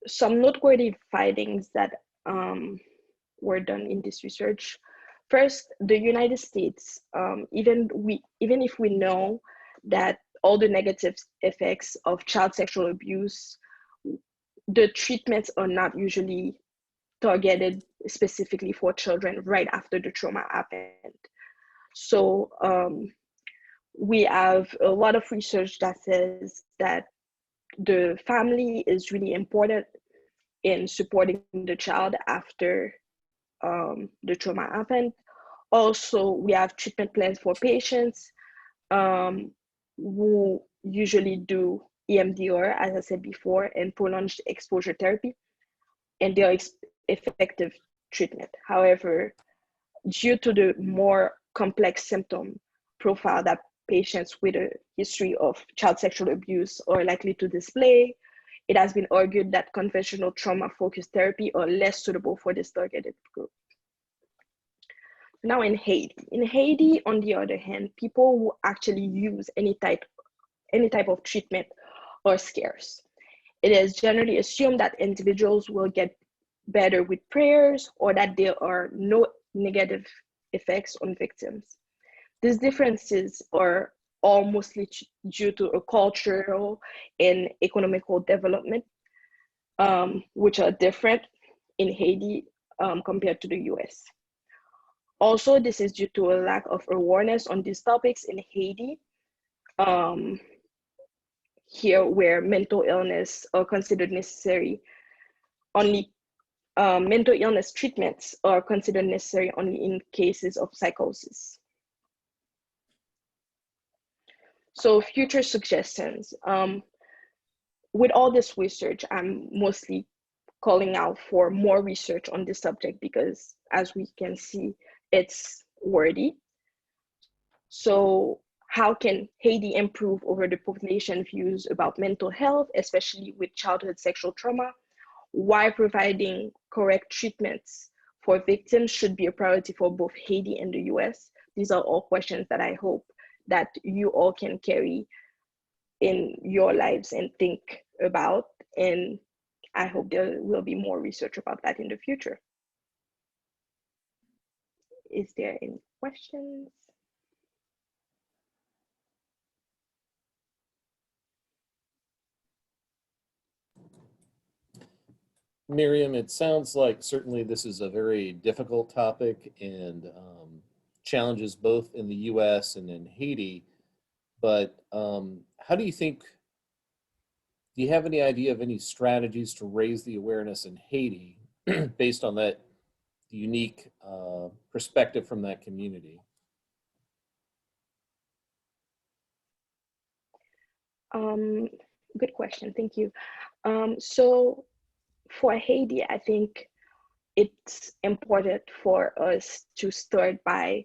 Speaker 10: some noteworthy findings that were done in this research. First, the United States, even if we know that all the negative effects of child sexual abuse, the treatments are not usually targeted specifically for children right after the trauma happened. So we have a lot of research that says that the family is really important in supporting the child after the trauma happened. Also, we have treatment plans for patients who usually do EMDR, as I said before, and prolonged exposure therapy, and they are effective treatment. However, due to the more complex symptom profile that patients with a history of child sexual abuse are likely to display, it has been argued that conventional trauma-focused therapy are less suitable for this targeted group. Now in Haiti, on the other hand, people who actually use any type of treatment are scarce. It is generally assumed that individuals will get better with prayers or that there are no negative effects on victims. These differences are all mostly due to a cultural and economical development, which are different in Haiti compared to the US. Also, this is due to a lack of awareness on these topics in Haiti, here where mental illness are considered necessary only, mental illness treatments are considered necessary only in cases of psychosis. So future suggestions. With all this research, I'm mostly calling out for more research on this subject because, as we can see, it's worthy. So how can Haiti improve over the population views about mental health, especially with childhood sexual trauma, while providing correct treatments for victims should be a priority for both Haiti and the US? These are all questions that I hope that you all can carry in your lives and think about. And I hope there will be more research about that in the future. Is there any questions?
Speaker 1: Miriam, it sounds like certainly this is a very difficult topic, and challenges both in the U.S. and in Haiti. But how do you think, do you have any idea of any strategies to raise the awareness in Haiti based on that unique perspective from that community?
Speaker 10: Good question, thank you. So for Haiti, I think it's important for us to start by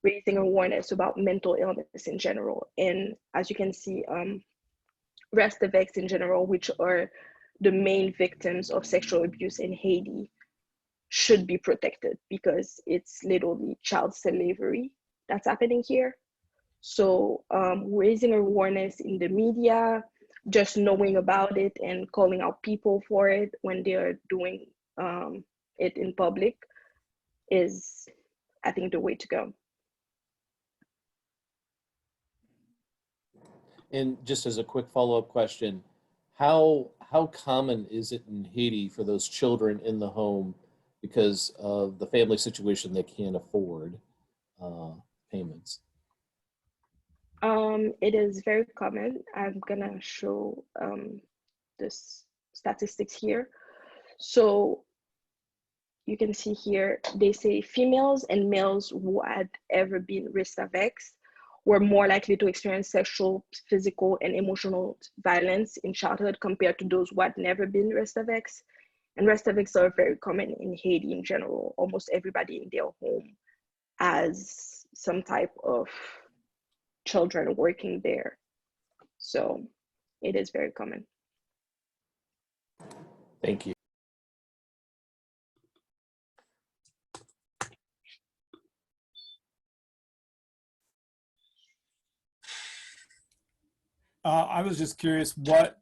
Speaker 10: raising awareness about mental illness in general. And as you can see, Restavex in general, which are the main victims of sexual abuse in Haiti, should be protected because it's literally child slavery that's happening here. So raising awareness in the media, just knowing about it and calling out people for it when they're doing it in public is, I think, the way to go.
Speaker 1: And just as a quick follow-up question, how common is it in Haiti for those children in the home because of the family situation they can't afford payments?
Speaker 10: It is very common. I'm gonna show this statistics here. So you can see here, they say females and males who had ever been Restavex were more likely to experience sexual, physical, and emotional violence in childhood compared to those who had never been Restavex. And Restavex are very common in Haiti in general. Almost everybody in their home has some type of children working there. So it is very common.
Speaker 1: Thank you.
Speaker 3: I was just curious, what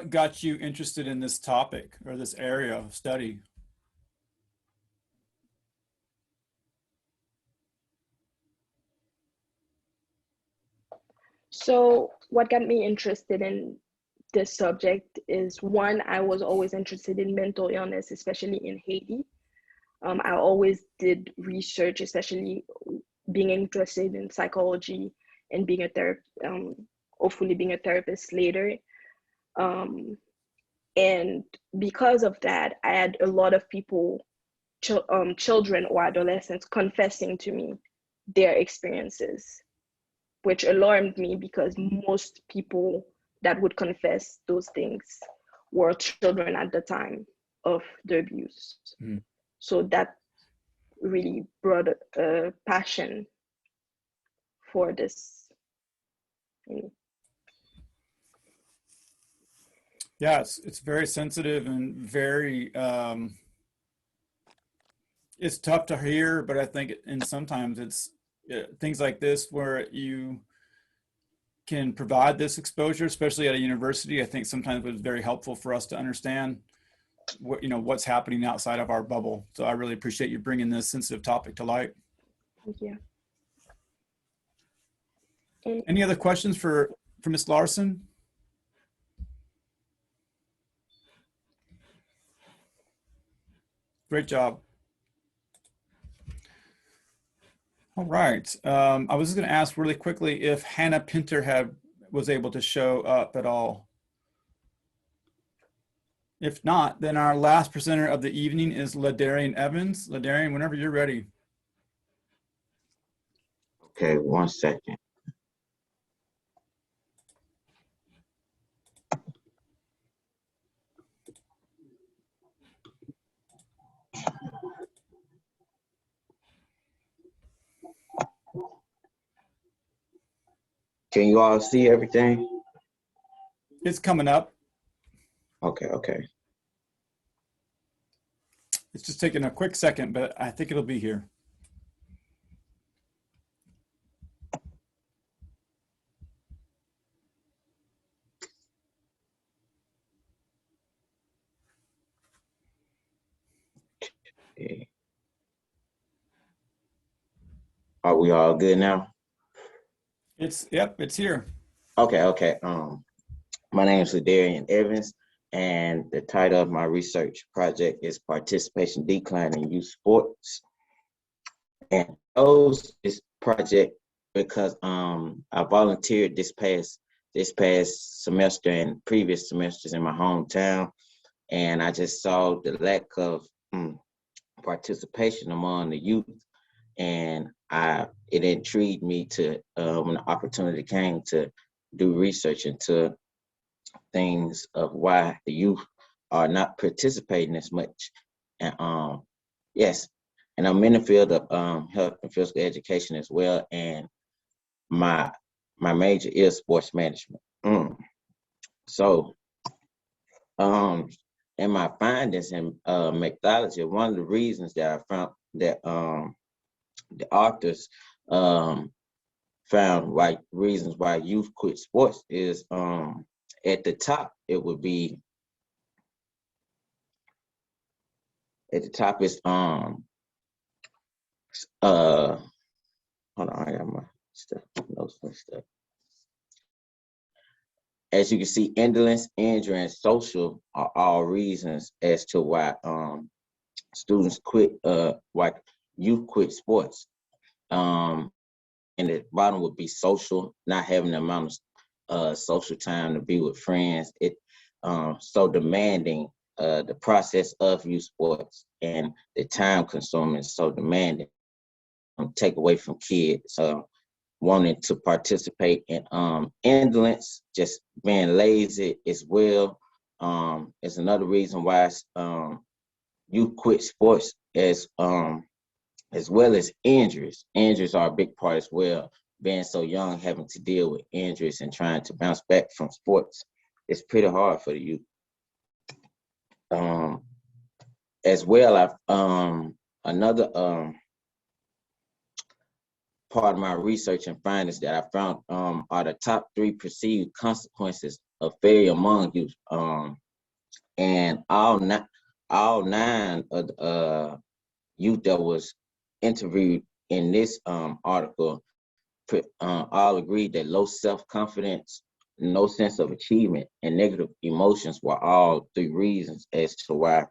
Speaker 3: got you interested in this topic or this area of study?
Speaker 10: So what got me interested in this subject is, one, I was always interested in mental illness, especially in Haiti. I always did research, especially being interested in psychology and being a therapist, hopefully being a therapist later. And because of that, I had a lot of people, children or adolescents, confessing to me their experiences, which alarmed me because most people that would confess those things were children at the time of the abuse. Mm. So that really brought a passion for this.
Speaker 3: Yeah, it's very sensitive and very, it's tough to hear, but I think, and sometimes it's things like this where you can provide this exposure, especially at a university. I think sometimes it's very helpful for us to understand what, what's happening outside of our bubble. So I really appreciate you bringing this sensitive topic to light.
Speaker 10: Thank you.
Speaker 3: Any other questions for Ms. Larson? Great job. All right. I was just going to ask really quickly if Hannah Pinter was able to show up at all. If not, then our last presenter of the evening is Ladarian Evans. Ladarian, whenever you're ready.
Speaker 11: Okay, 1 second. Can you all see everything?
Speaker 3: It's coming up.
Speaker 11: Okay, okay.
Speaker 3: It's just taking a quick second, but I think it'll be here.
Speaker 11: Okay. Are we all good now?
Speaker 3: Yep, it's here.
Speaker 11: Okay, okay. My name is Ladarian Evans, and the title of my research project is Participation Decline in Youth Sports. And chose this project because I volunteered this past semester and previous semesters in my hometown, and I just saw the lack of participation among the youth, and it intrigued me to when the opportunity came to do research into things of why the youth are not participating as much. And yes, and I'm in the field of health and physical education as well, and my major is sports management. So in my findings in methodology, one of the reasons that I found that the authors found reasons why youth quit sports is at the top it would be at the top is hold on, I got my stuff, notes and stuff. As you can see, indolence, injury, and social are all reasons as to why students quit, why youth quit sports. And the bottom would be social, not having the amount of social time to be with friends. It so demanding, the process of youth sports and the time consuming, so demanding, take away from kids. Wanting to participate in indolence, just being lazy as well, is another reason why youth quit sports, as well as injuries. Injuries are a big part as well. Being so young, having to deal with injuries and trying to bounce back from sports, it's pretty hard for the youth. As well, another part of my research and findings that I found are the top 3 perceived consequences of failure among youth. And all 9 of the youth that was interviewed in this article all agreed that low self-confidence, no sense of achievement, and negative emotions were all 3 reasons as to why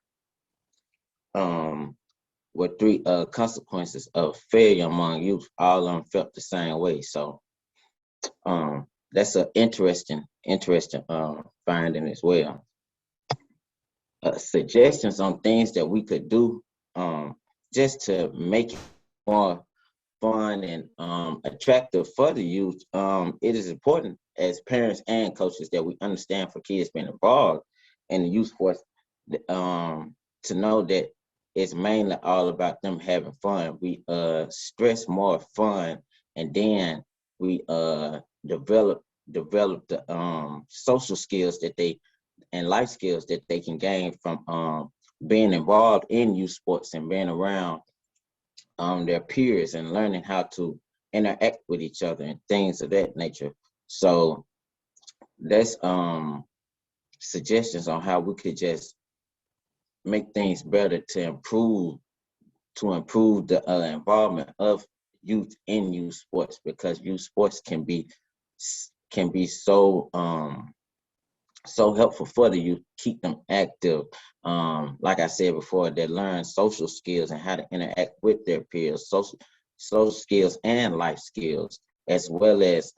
Speaker 11: were 3 consequences of failure among youth. All of them felt the same way. So that's an interesting finding as well. Suggestions on things that we could do just to make it more fun and attractive for the youth. It is important as parents and coaches that we understand for kids being involved in the youth sports, to know that it's mainly all about them having fun. We stress more fun, and then we develop the social skills that they and life skills that they can gain from being involved in youth sports and being around their peers and learning how to interact with each other and things of that nature. So that's suggestions on how we could just make things better to improve the involvement of youth in youth sports, because youth sports can be so helpful for the youth, keep them active. Like I said before, they learn social skills and how to interact with their peers, social skills and life skills, as well as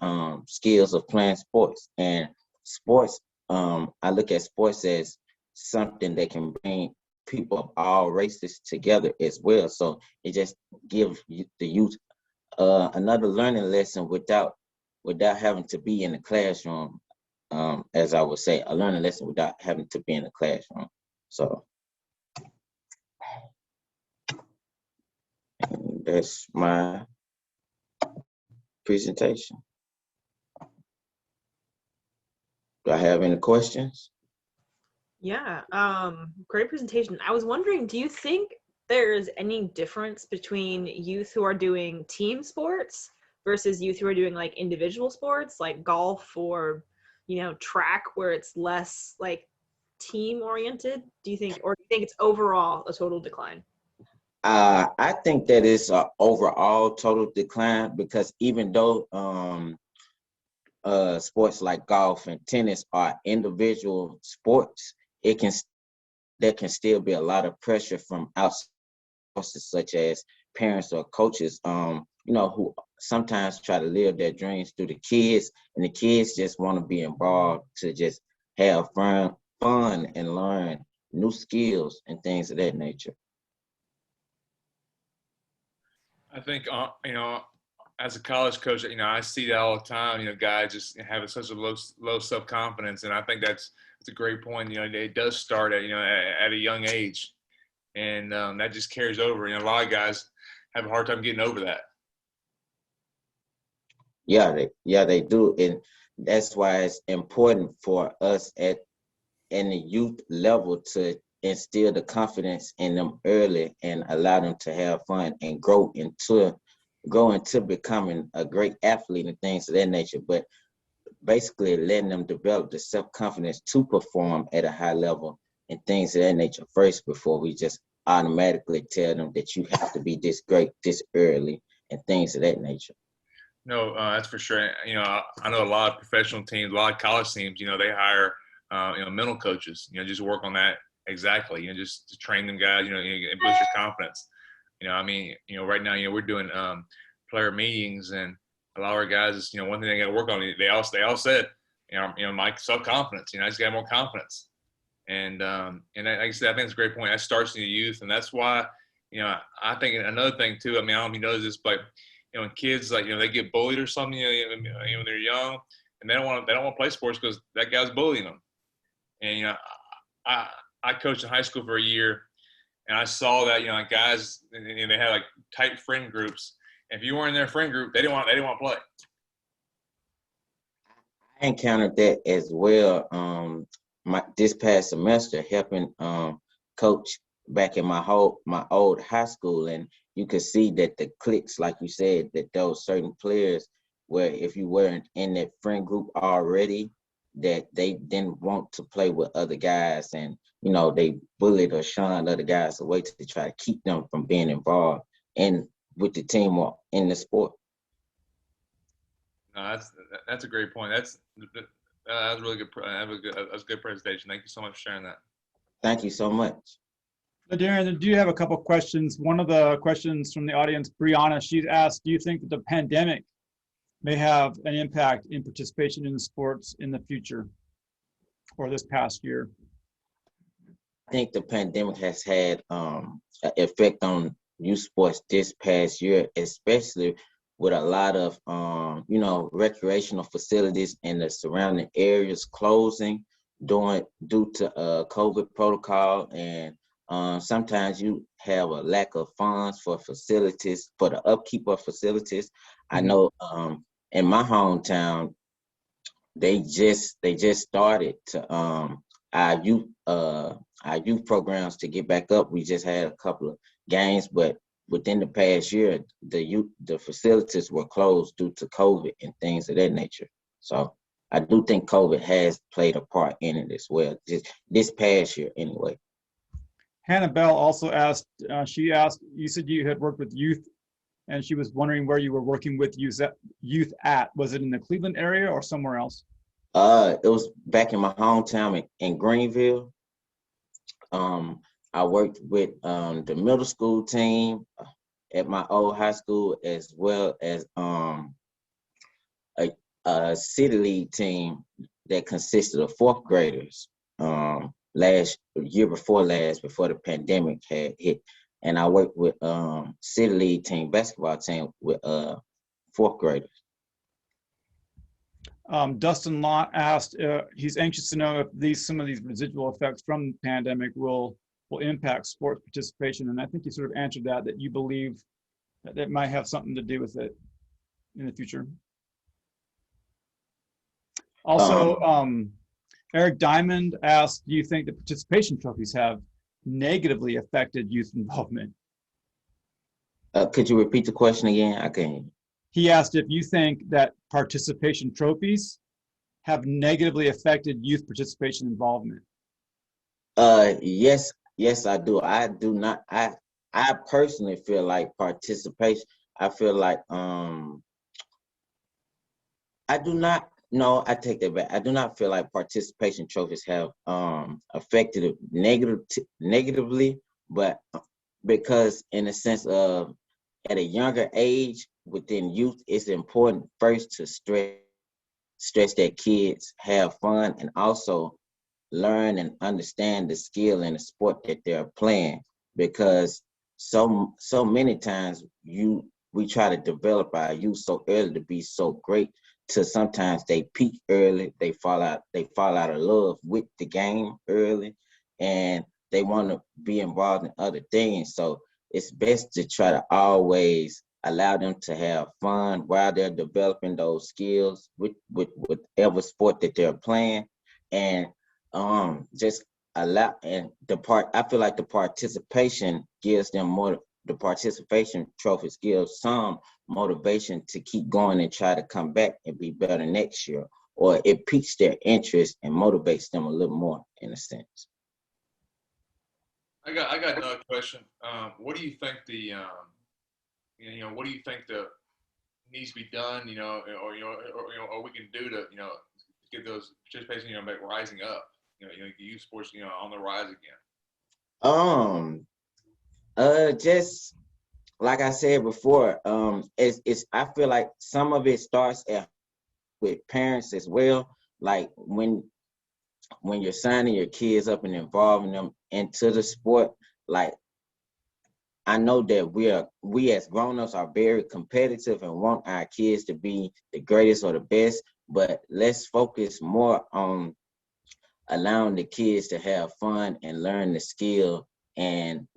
Speaker 11: skills of playing sports. And sports, I look at sports as something that can bring people of all races together as well. So it just gives the youth another learning lesson without having to be in the classroom. As I would say, a learning lesson without having to be in the classroom. So that's my presentation. Do I have any questions?
Speaker 7: Yeah, great presentation. I was wondering, do you think there's any difference between youth who are doing team sports versus youth who are doing like individual sports, like golf or, track, where it's less like team oriented? Do you think it's overall a total decline?
Speaker 11: I think that it's an overall total decline, because even though sports like golf and tennis are individual sports, there can still be a lot of pressure from outside forces, such as parents or coaches, who sometimes try to live their dreams through the kids, and the kids just want to be involved to just have fun and learn new skills and things of that nature.
Speaker 12: I think, as a college coach, I see that all the time, guys just having such a low self-confidence. And I think that's a great point. It does start at a young age, and that just carries over. A lot of guys have a hard time getting over that.
Speaker 11: Yeah, they do. And that's why it's important for us in the youth level to instill the confidence in them early and allow them to have fun and grow into becoming a great athlete and things of that nature. But basically letting them develop the self-confidence to perform at a high level and things of that nature first, before we just automatically tell them that you have to be this great this early and things of that nature.
Speaker 12: No, that's for sure. I know a lot of professional teams, a lot of college teams, they hire, mental coaches, just work on that. Exactly. Just to train them guys, and boost your confidence. Right now, we're doing player meetings, and a lot of our guys, one thing they got to work on, they all said, my self-confidence, I just got more confidence. And like I said, I think it's a great point. That starts in the youth. And that's why, I think another thing too, I don't know if you know this, but, when kids, they get bullied or something, when they're young, and they don't want to play sports because that guy's bullying them. And, I coached in high school for a year, and I saw that, guys, and they had tight friend groups. And if you weren't in their friend group, they didn't want to play.
Speaker 11: I encountered that as well. This past semester, helping coach back in my old high school, and you could see that the cliques, like you said, that those certain players, where if you weren't in that friend group already, that they didn't want to play with other guys, and they bullied or shunned other guys away to try to keep them from being involved with the team or in the sport.
Speaker 12: No, that's a great point. That was really good. That was a good presentation. Thank you so much for sharing that.
Speaker 11: Thank you so much.
Speaker 3: Darren, do you have a couple of questions? One of the questions from the audience, Brianna, she's asked, do you think that the pandemic may have an impact in participation in sports in the future or this past year?
Speaker 11: I think the pandemic has had an effect on youth sports this past year, especially with a lot of, recreational facilities in the surrounding areas closing due to COVID protocol. And sometimes you have a lack of funds for facilities, for the upkeep of facilities. Mm-hmm. I know in my hometown, they just started to our youth programs to get back up. We just had a couple of games, but within the past year, the facilities were closed due to COVID and things of that nature. So I do think COVID has played a part in it as well, just this past year anyway.
Speaker 3: Hannah Bell also asked, you said you had worked with youth, and she was wondering where you were working with youth at. Was it in the Cleveland area or somewhere else?
Speaker 11: It was back in my hometown in Greenville. I worked with the middle school team at my old high school, as well as a city league team that consisted of fourth graders. Year before the pandemic had hit, and I worked with city league team basketball team with fourth graders.
Speaker 3: Dustin Lott asked, he's anxious to know if some of these residual effects from the pandemic will impact sports participation. And I think you sort of answered that you believe that it might have something to do with it in the future. Also, Eric Diamond asked, do you think the participation trophies have negatively affected youth involvement?
Speaker 11: Could you repeat the question again? I can't.
Speaker 3: He asked if you think that participation trophies have negatively affected youth participation involvement.
Speaker 11: Yes, I do. I do not. I personally feel like participation. I feel like I do not. No, I take that back. I do not feel like participation trophies have affected it negatively, but because in the sense of at a younger age within youth, it's important first to stress that kids have fun and also learn and understand the skill in the sport that they're playing, because so many times we try to develop our youth so early to be so great, to sometimes they peak early, they fall out of love with the game early, and they want to be involved in other things. So it's best to try to always allow them to have fun while they're developing those skills with whatever sport that they're playing, and just allow and I feel like the participation gives them more. The participation trophies give some motivation to keep going and try to come back and be better next year, or it piques their interest and motivates them a little more in a sense.
Speaker 12: I got another question. What do you think what do you think needs to be done, or we can do to, get those participation, back rising up, youth sports, on the rise again?
Speaker 11: Just like I said before, it's I feel like some of it starts with parents as well. Like when you're signing your kids up and involving them into the sport, like I know that we as grown-ups are very competitive and want our kids to be the greatest or the best, but let's focus more on allowing the kids to have fun and learn the skill, and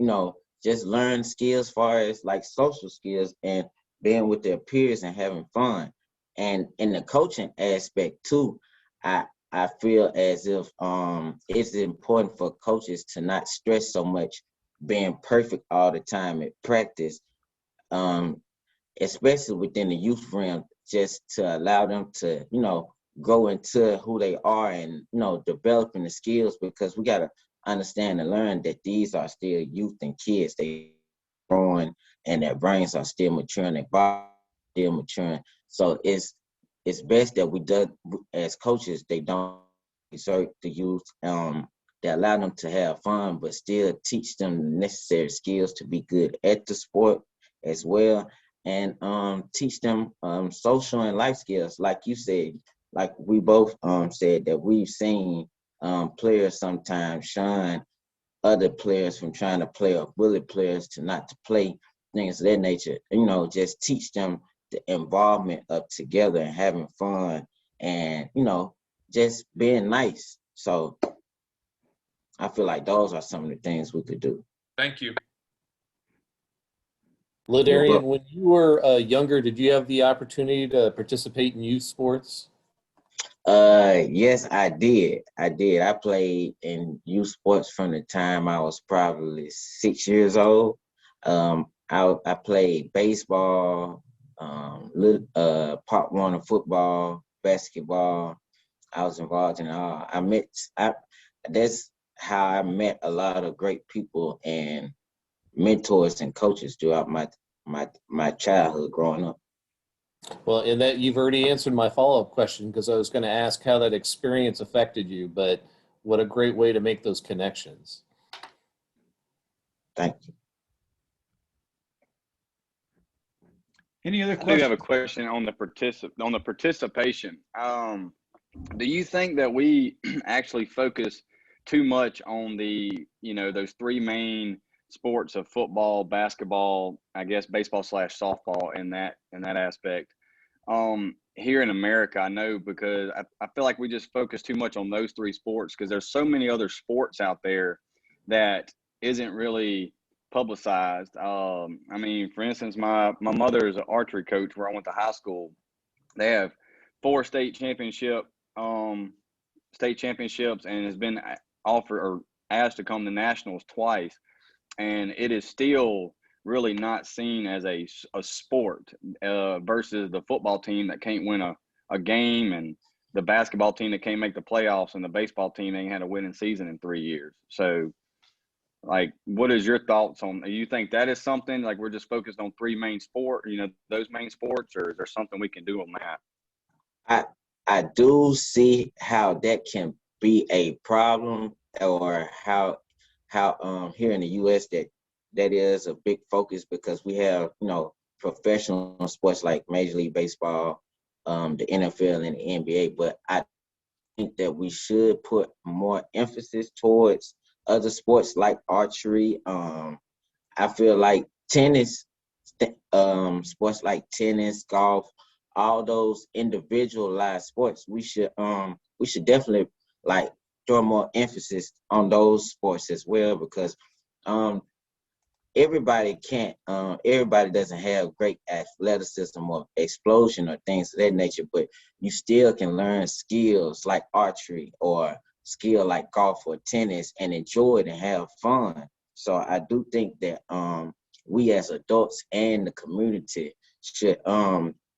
Speaker 11: just learn skills as far as like social skills and being with their peers and having fun. And in the coaching aspect too, I feel as if it's important for coaches to not stress so much being perfect all the time at practice, especially within the youth realm, just to allow them to, grow into who they are and, developing the skills, because we got to understand and learn that these are still youth and kids. They growing and their brains are still maturing, their body still maturing. So it's best that we do, as coaches, they don't exert the youth, they allow them to have fun, but still teach them the necessary skills to be good at the sport as well, and teach them social and life skills. Like you said, like we both said, that we've seen players sometimes shun other players from trying to play, or bully players to not to play, things of that nature. Just teach them the involvement of together and having fun, and just being nice. So I feel like those are some of the things we could do.
Speaker 12: Thank you.
Speaker 1: Ladarian, when you were younger, did you have the opportunity to participate in youth sports?
Speaker 11: Yes, I did. I played in youth sports from the time I was probably 6 years old. I played baseball, Pop Warner football, basketball. I was involved in all. That's how I met a lot of great people and mentors and coaches throughout my childhood growing up.
Speaker 1: Well, in that you've already answered my follow-up question, because I was going to ask how that experience affected you, but what a great way to make those connections.
Speaker 11: Thank you.
Speaker 3: Any other
Speaker 8: I
Speaker 3: questions?
Speaker 8: do have a question on the participation. Do you think that we actually focus too much on those three main sports of football, basketball, I guess baseball / softball in that aspect? Here in America, I know, because I feel like we just focus too much on those three sports, because there's so many other sports out there that isn't really publicized. I mean, for instance, my mother is an archery coach where I went to high school. They have 4 state championships, and has been offered or asked to come to nationals twice, and it is still really not seen as a sport versus the football team that can't win a game, and the basketball team that can't make the playoffs, and the baseball team that ain't had a winning season in 3 years. So, like, what is your thoughts on? Do you think that is something, like, we're just focused on three main sports, those main sports, or is there something we can do on that?
Speaker 11: I do see how that can be a problem, or how here in the U.S. that that is a big focus because we have, you know, professional sports like Major League Baseball, the NFL and the NBA, but I think that we should put more emphasis towards other sports like archery. I feel like tennis, sports like tennis, golf, all those individualized sports, we should definitely like throw more emphasis on those sports as well because um, everybody doesn't have great athleticism or explosion or things of that nature, but you still can learn skills like archery or skill like golf or tennis and enjoy it and have fun. So I do think that we as adults and the community should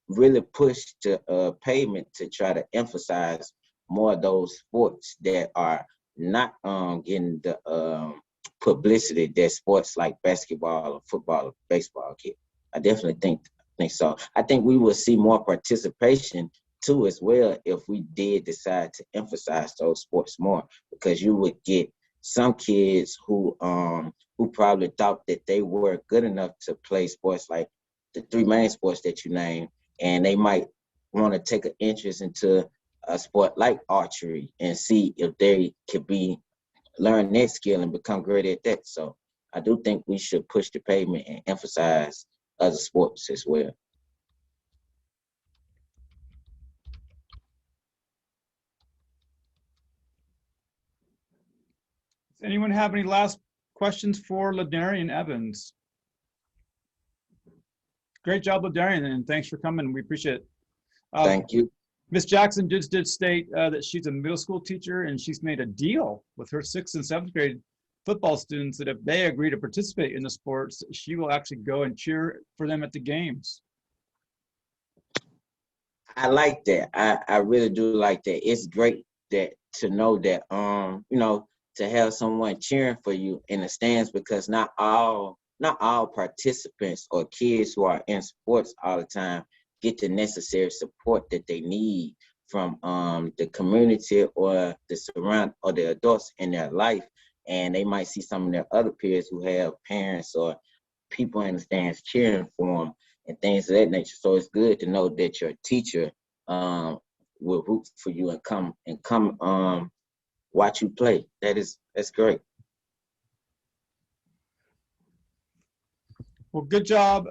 Speaker 11: really push the pavement to try to emphasize more of those sports that are not getting the publicity that sports like basketball or football or baseball get. I definitely think so. I think we will see more participation too as well if we did decide to emphasize those sports more, because you would get some kids who probably thought that they were good enough to play sports like the three main sports that you named, and they might want to take an interest into a sport like archery and see if they could learn that skill and become great at that. So I do think we should push the pavement and emphasize other sports as well.
Speaker 3: Does anyone have any last questions for Ladarian Evans? Great job, Ladarian, and thanks for coming. We appreciate it.
Speaker 11: Thank you.
Speaker 3: Ms. Jackson just did state that she's a middle school teacher and she's made a deal with her 6th and 7th grade football students that if they agree to participate in the sports, she will actually go and cheer for them at the games.
Speaker 11: I like that. I really do like that. It's great that to know that you know, to have someone cheering for you in the stands, because not all participants or kids who are in sports all the time get the necessary support that they need from the community or the adults in their life. And they might see some of their other peers who have parents or people in the stands cheering for them and things of that nature. So it's good to know that your teacher will root for you and come watch you play. That's great.
Speaker 3: Well, good job,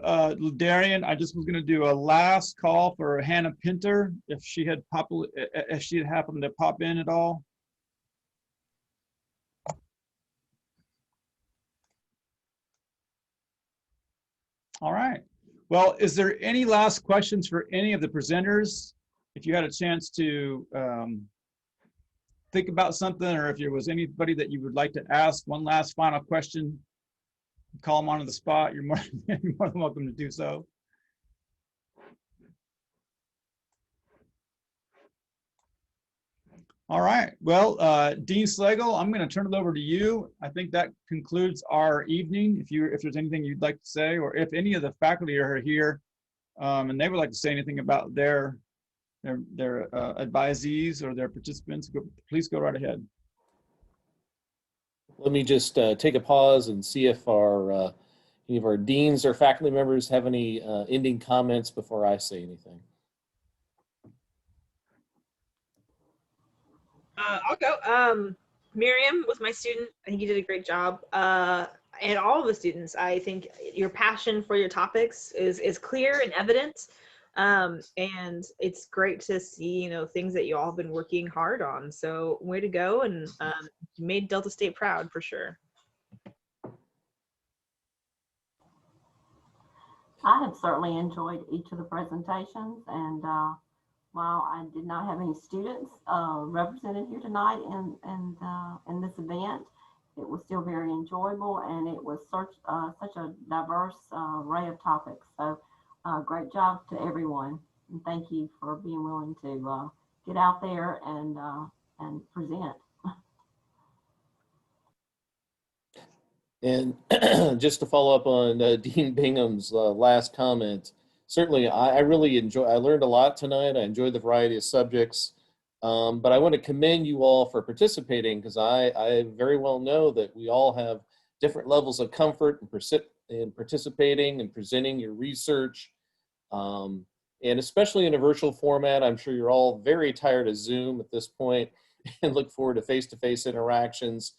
Speaker 3: Darian. I just was going to do a last call for Hannah Pinter if she had happened to pop in at all. All right. Well, is there any last questions for any of the presenters? If you had a chance to think about something, or if there was anybody that you would like to ask one last final question, call them onto the spot, you're more than welcome to do so. All right. Well, Dean Slagle, I'm going to turn it over to you. I think that concludes our evening. If there's anything you'd like to say, or if any of the faculty are here and they would like to say anything about their advisees or their participants, please go right ahead.
Speaker 1: Let me just take a pause and see if any of our deans or faculty members have any ending comments before I say anything.
Speaker 7: I'll go. Miriam was my student. I think you did a great job. And all of the students, I think your passion for your topics is clear and evident. And it's great to see, you know, things that you all have been working hard on. So way to go. And you made Delta State proud for sure.
Speaker 9: I have certainly enjoyed each of the presentations, and while I did not have any students represented here tonight in this event, it was still very enjoyable, and it was such a diverse array of topics. So great job to everyone, and thank you for being willing to get out there and present.
Speaker 1: And just to follow up on Dean Bingham's last comment, certainly I learned a lot tonight. I enjoyed the variety of subjects, but I want to commend you all for participating, because I very well know that we all have different levels of comfort in participating and presenting your research. And especially in a virtual format, I'm sure you're all very tired of Zoom at this point and look forward to face-to-face interactions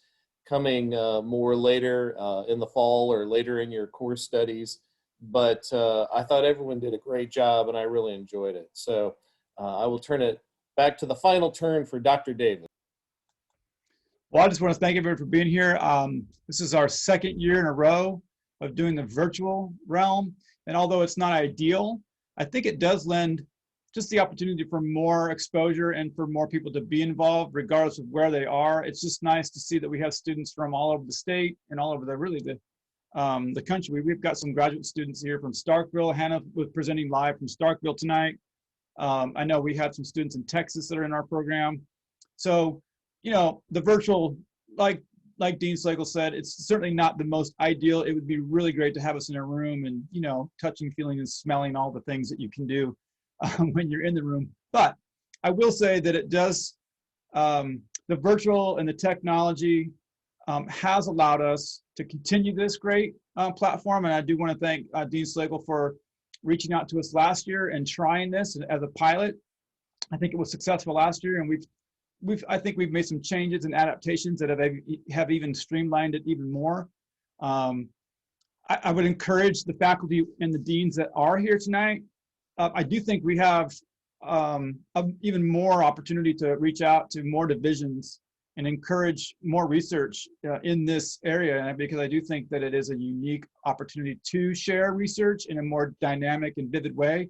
Speaker 1: coming more later in the fall or later in your course studies. But I thought everyone did a great job and I really enjoyed it. So I will turn it back to the final turn for Dr. Davis.
Speaker 3: Well, I just want to thank everyone for being here. This is our second year in a row of doing the virtual realm. And although it's not ideal, I think it does lend just the opportunity for more exposure and for more people to be involved, regardless of where they are. It's just nice to see that we have students from all over the state and all over the country. We've got some graduate students here from Starkville. Hannah was presenting live from Starkville tonight. I know we had some students in Texas that are in our program. So, you know, the virtual, like Dean Slagle said, it's certainly not the most ideal. It would be really great to have us in a room and, you know, touching, feeling, and smelling all the things that you can do when you're in the room. But I will say that it does, the virtual and the technology has allowed us to continue this great platform. And I do want to thank Dean Slagle for reaching out to us last year and trying this as a pilot. I think it was successful last year, and I think we've made some changes and adaptations that have even streamlined it even more. I would encourage the faculty and the deans that are here tonight. I do think we have even more opportunity to reach out to more divisions and encourage more research in this area, because I do think that it is a unique opportunity to share research in a more dynamic and vivid way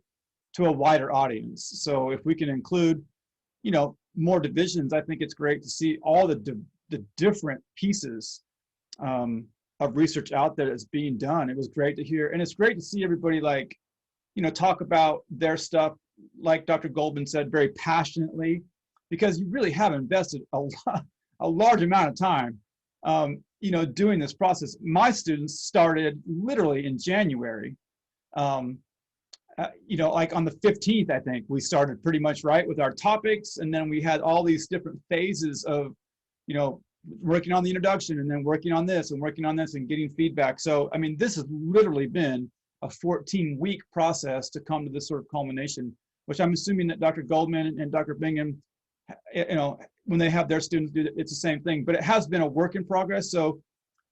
Speaker 3: to a wider audience. So if we can include, you know, more divisions, I think it's great to see all the different pieces of research out there that's being done. It was great to hear, and it's great to see everybody, like, you know, talk about their stuff, like Dr. Goldman said, very passionately, because you really have invested a large amount of time, you know, doing this process. My students started literally in January. You know, like on the 15th, I think we started pretty much right with our topics. And then we had all these different phases of, you know, working on the introduction and then working on this and working on this and getting feedback. So, I mean, this has literally been a 14-week process to come to this sort of culmination, which I'm assuming that Dr. Goldman and Dr. Bingham, you know, when they have their students do it, it's the same thing. But it has been a work in progress. So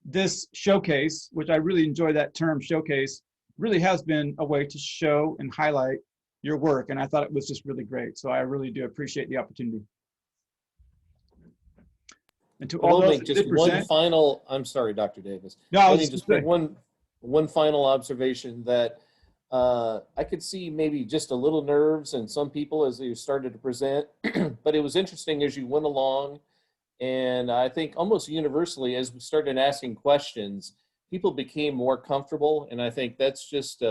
Speaker 3: this showcase, which I really enjoy that term showcase, really has been a way to show and highlight your work. And I thought it was just really great. So I really do appreciate the opportunity. And to all those
Speaker 1: just one final, I'm sorry, Dr. Davis.
Speaker 3: No,
Speaker 1: let me just make one final observation that I could see maybe just a little nerves in some people as you started to present, but it was interesting as you went along. And I think almost universally, as we started asking questions, people became more comfortable. And I think that's just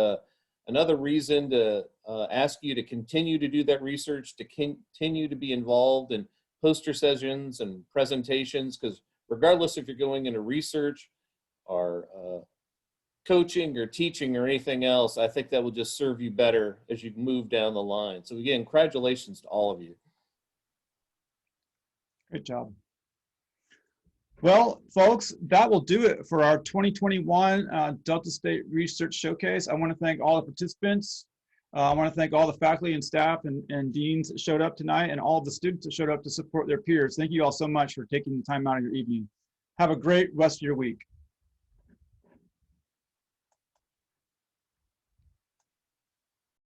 Speaker 1: another reason to ask you to continue to do that research, to continue to be involved in poster sessions and presentations, because regardless if you're going into research or coaching or teaching or anything else, I think that will just serve you better as you move down the line. So again, congratulations to all of you.
Speaker 3: Good job. Well, folks, that will do it for our 2021 Delta State Research Showcase. I want to thank all the participants. I want to thank all the faculty and staff and deans that showed up tonight, and all the students that showed up to support their peers. Thank you all so much for taking the time out of your evening. Have a great rest of your week.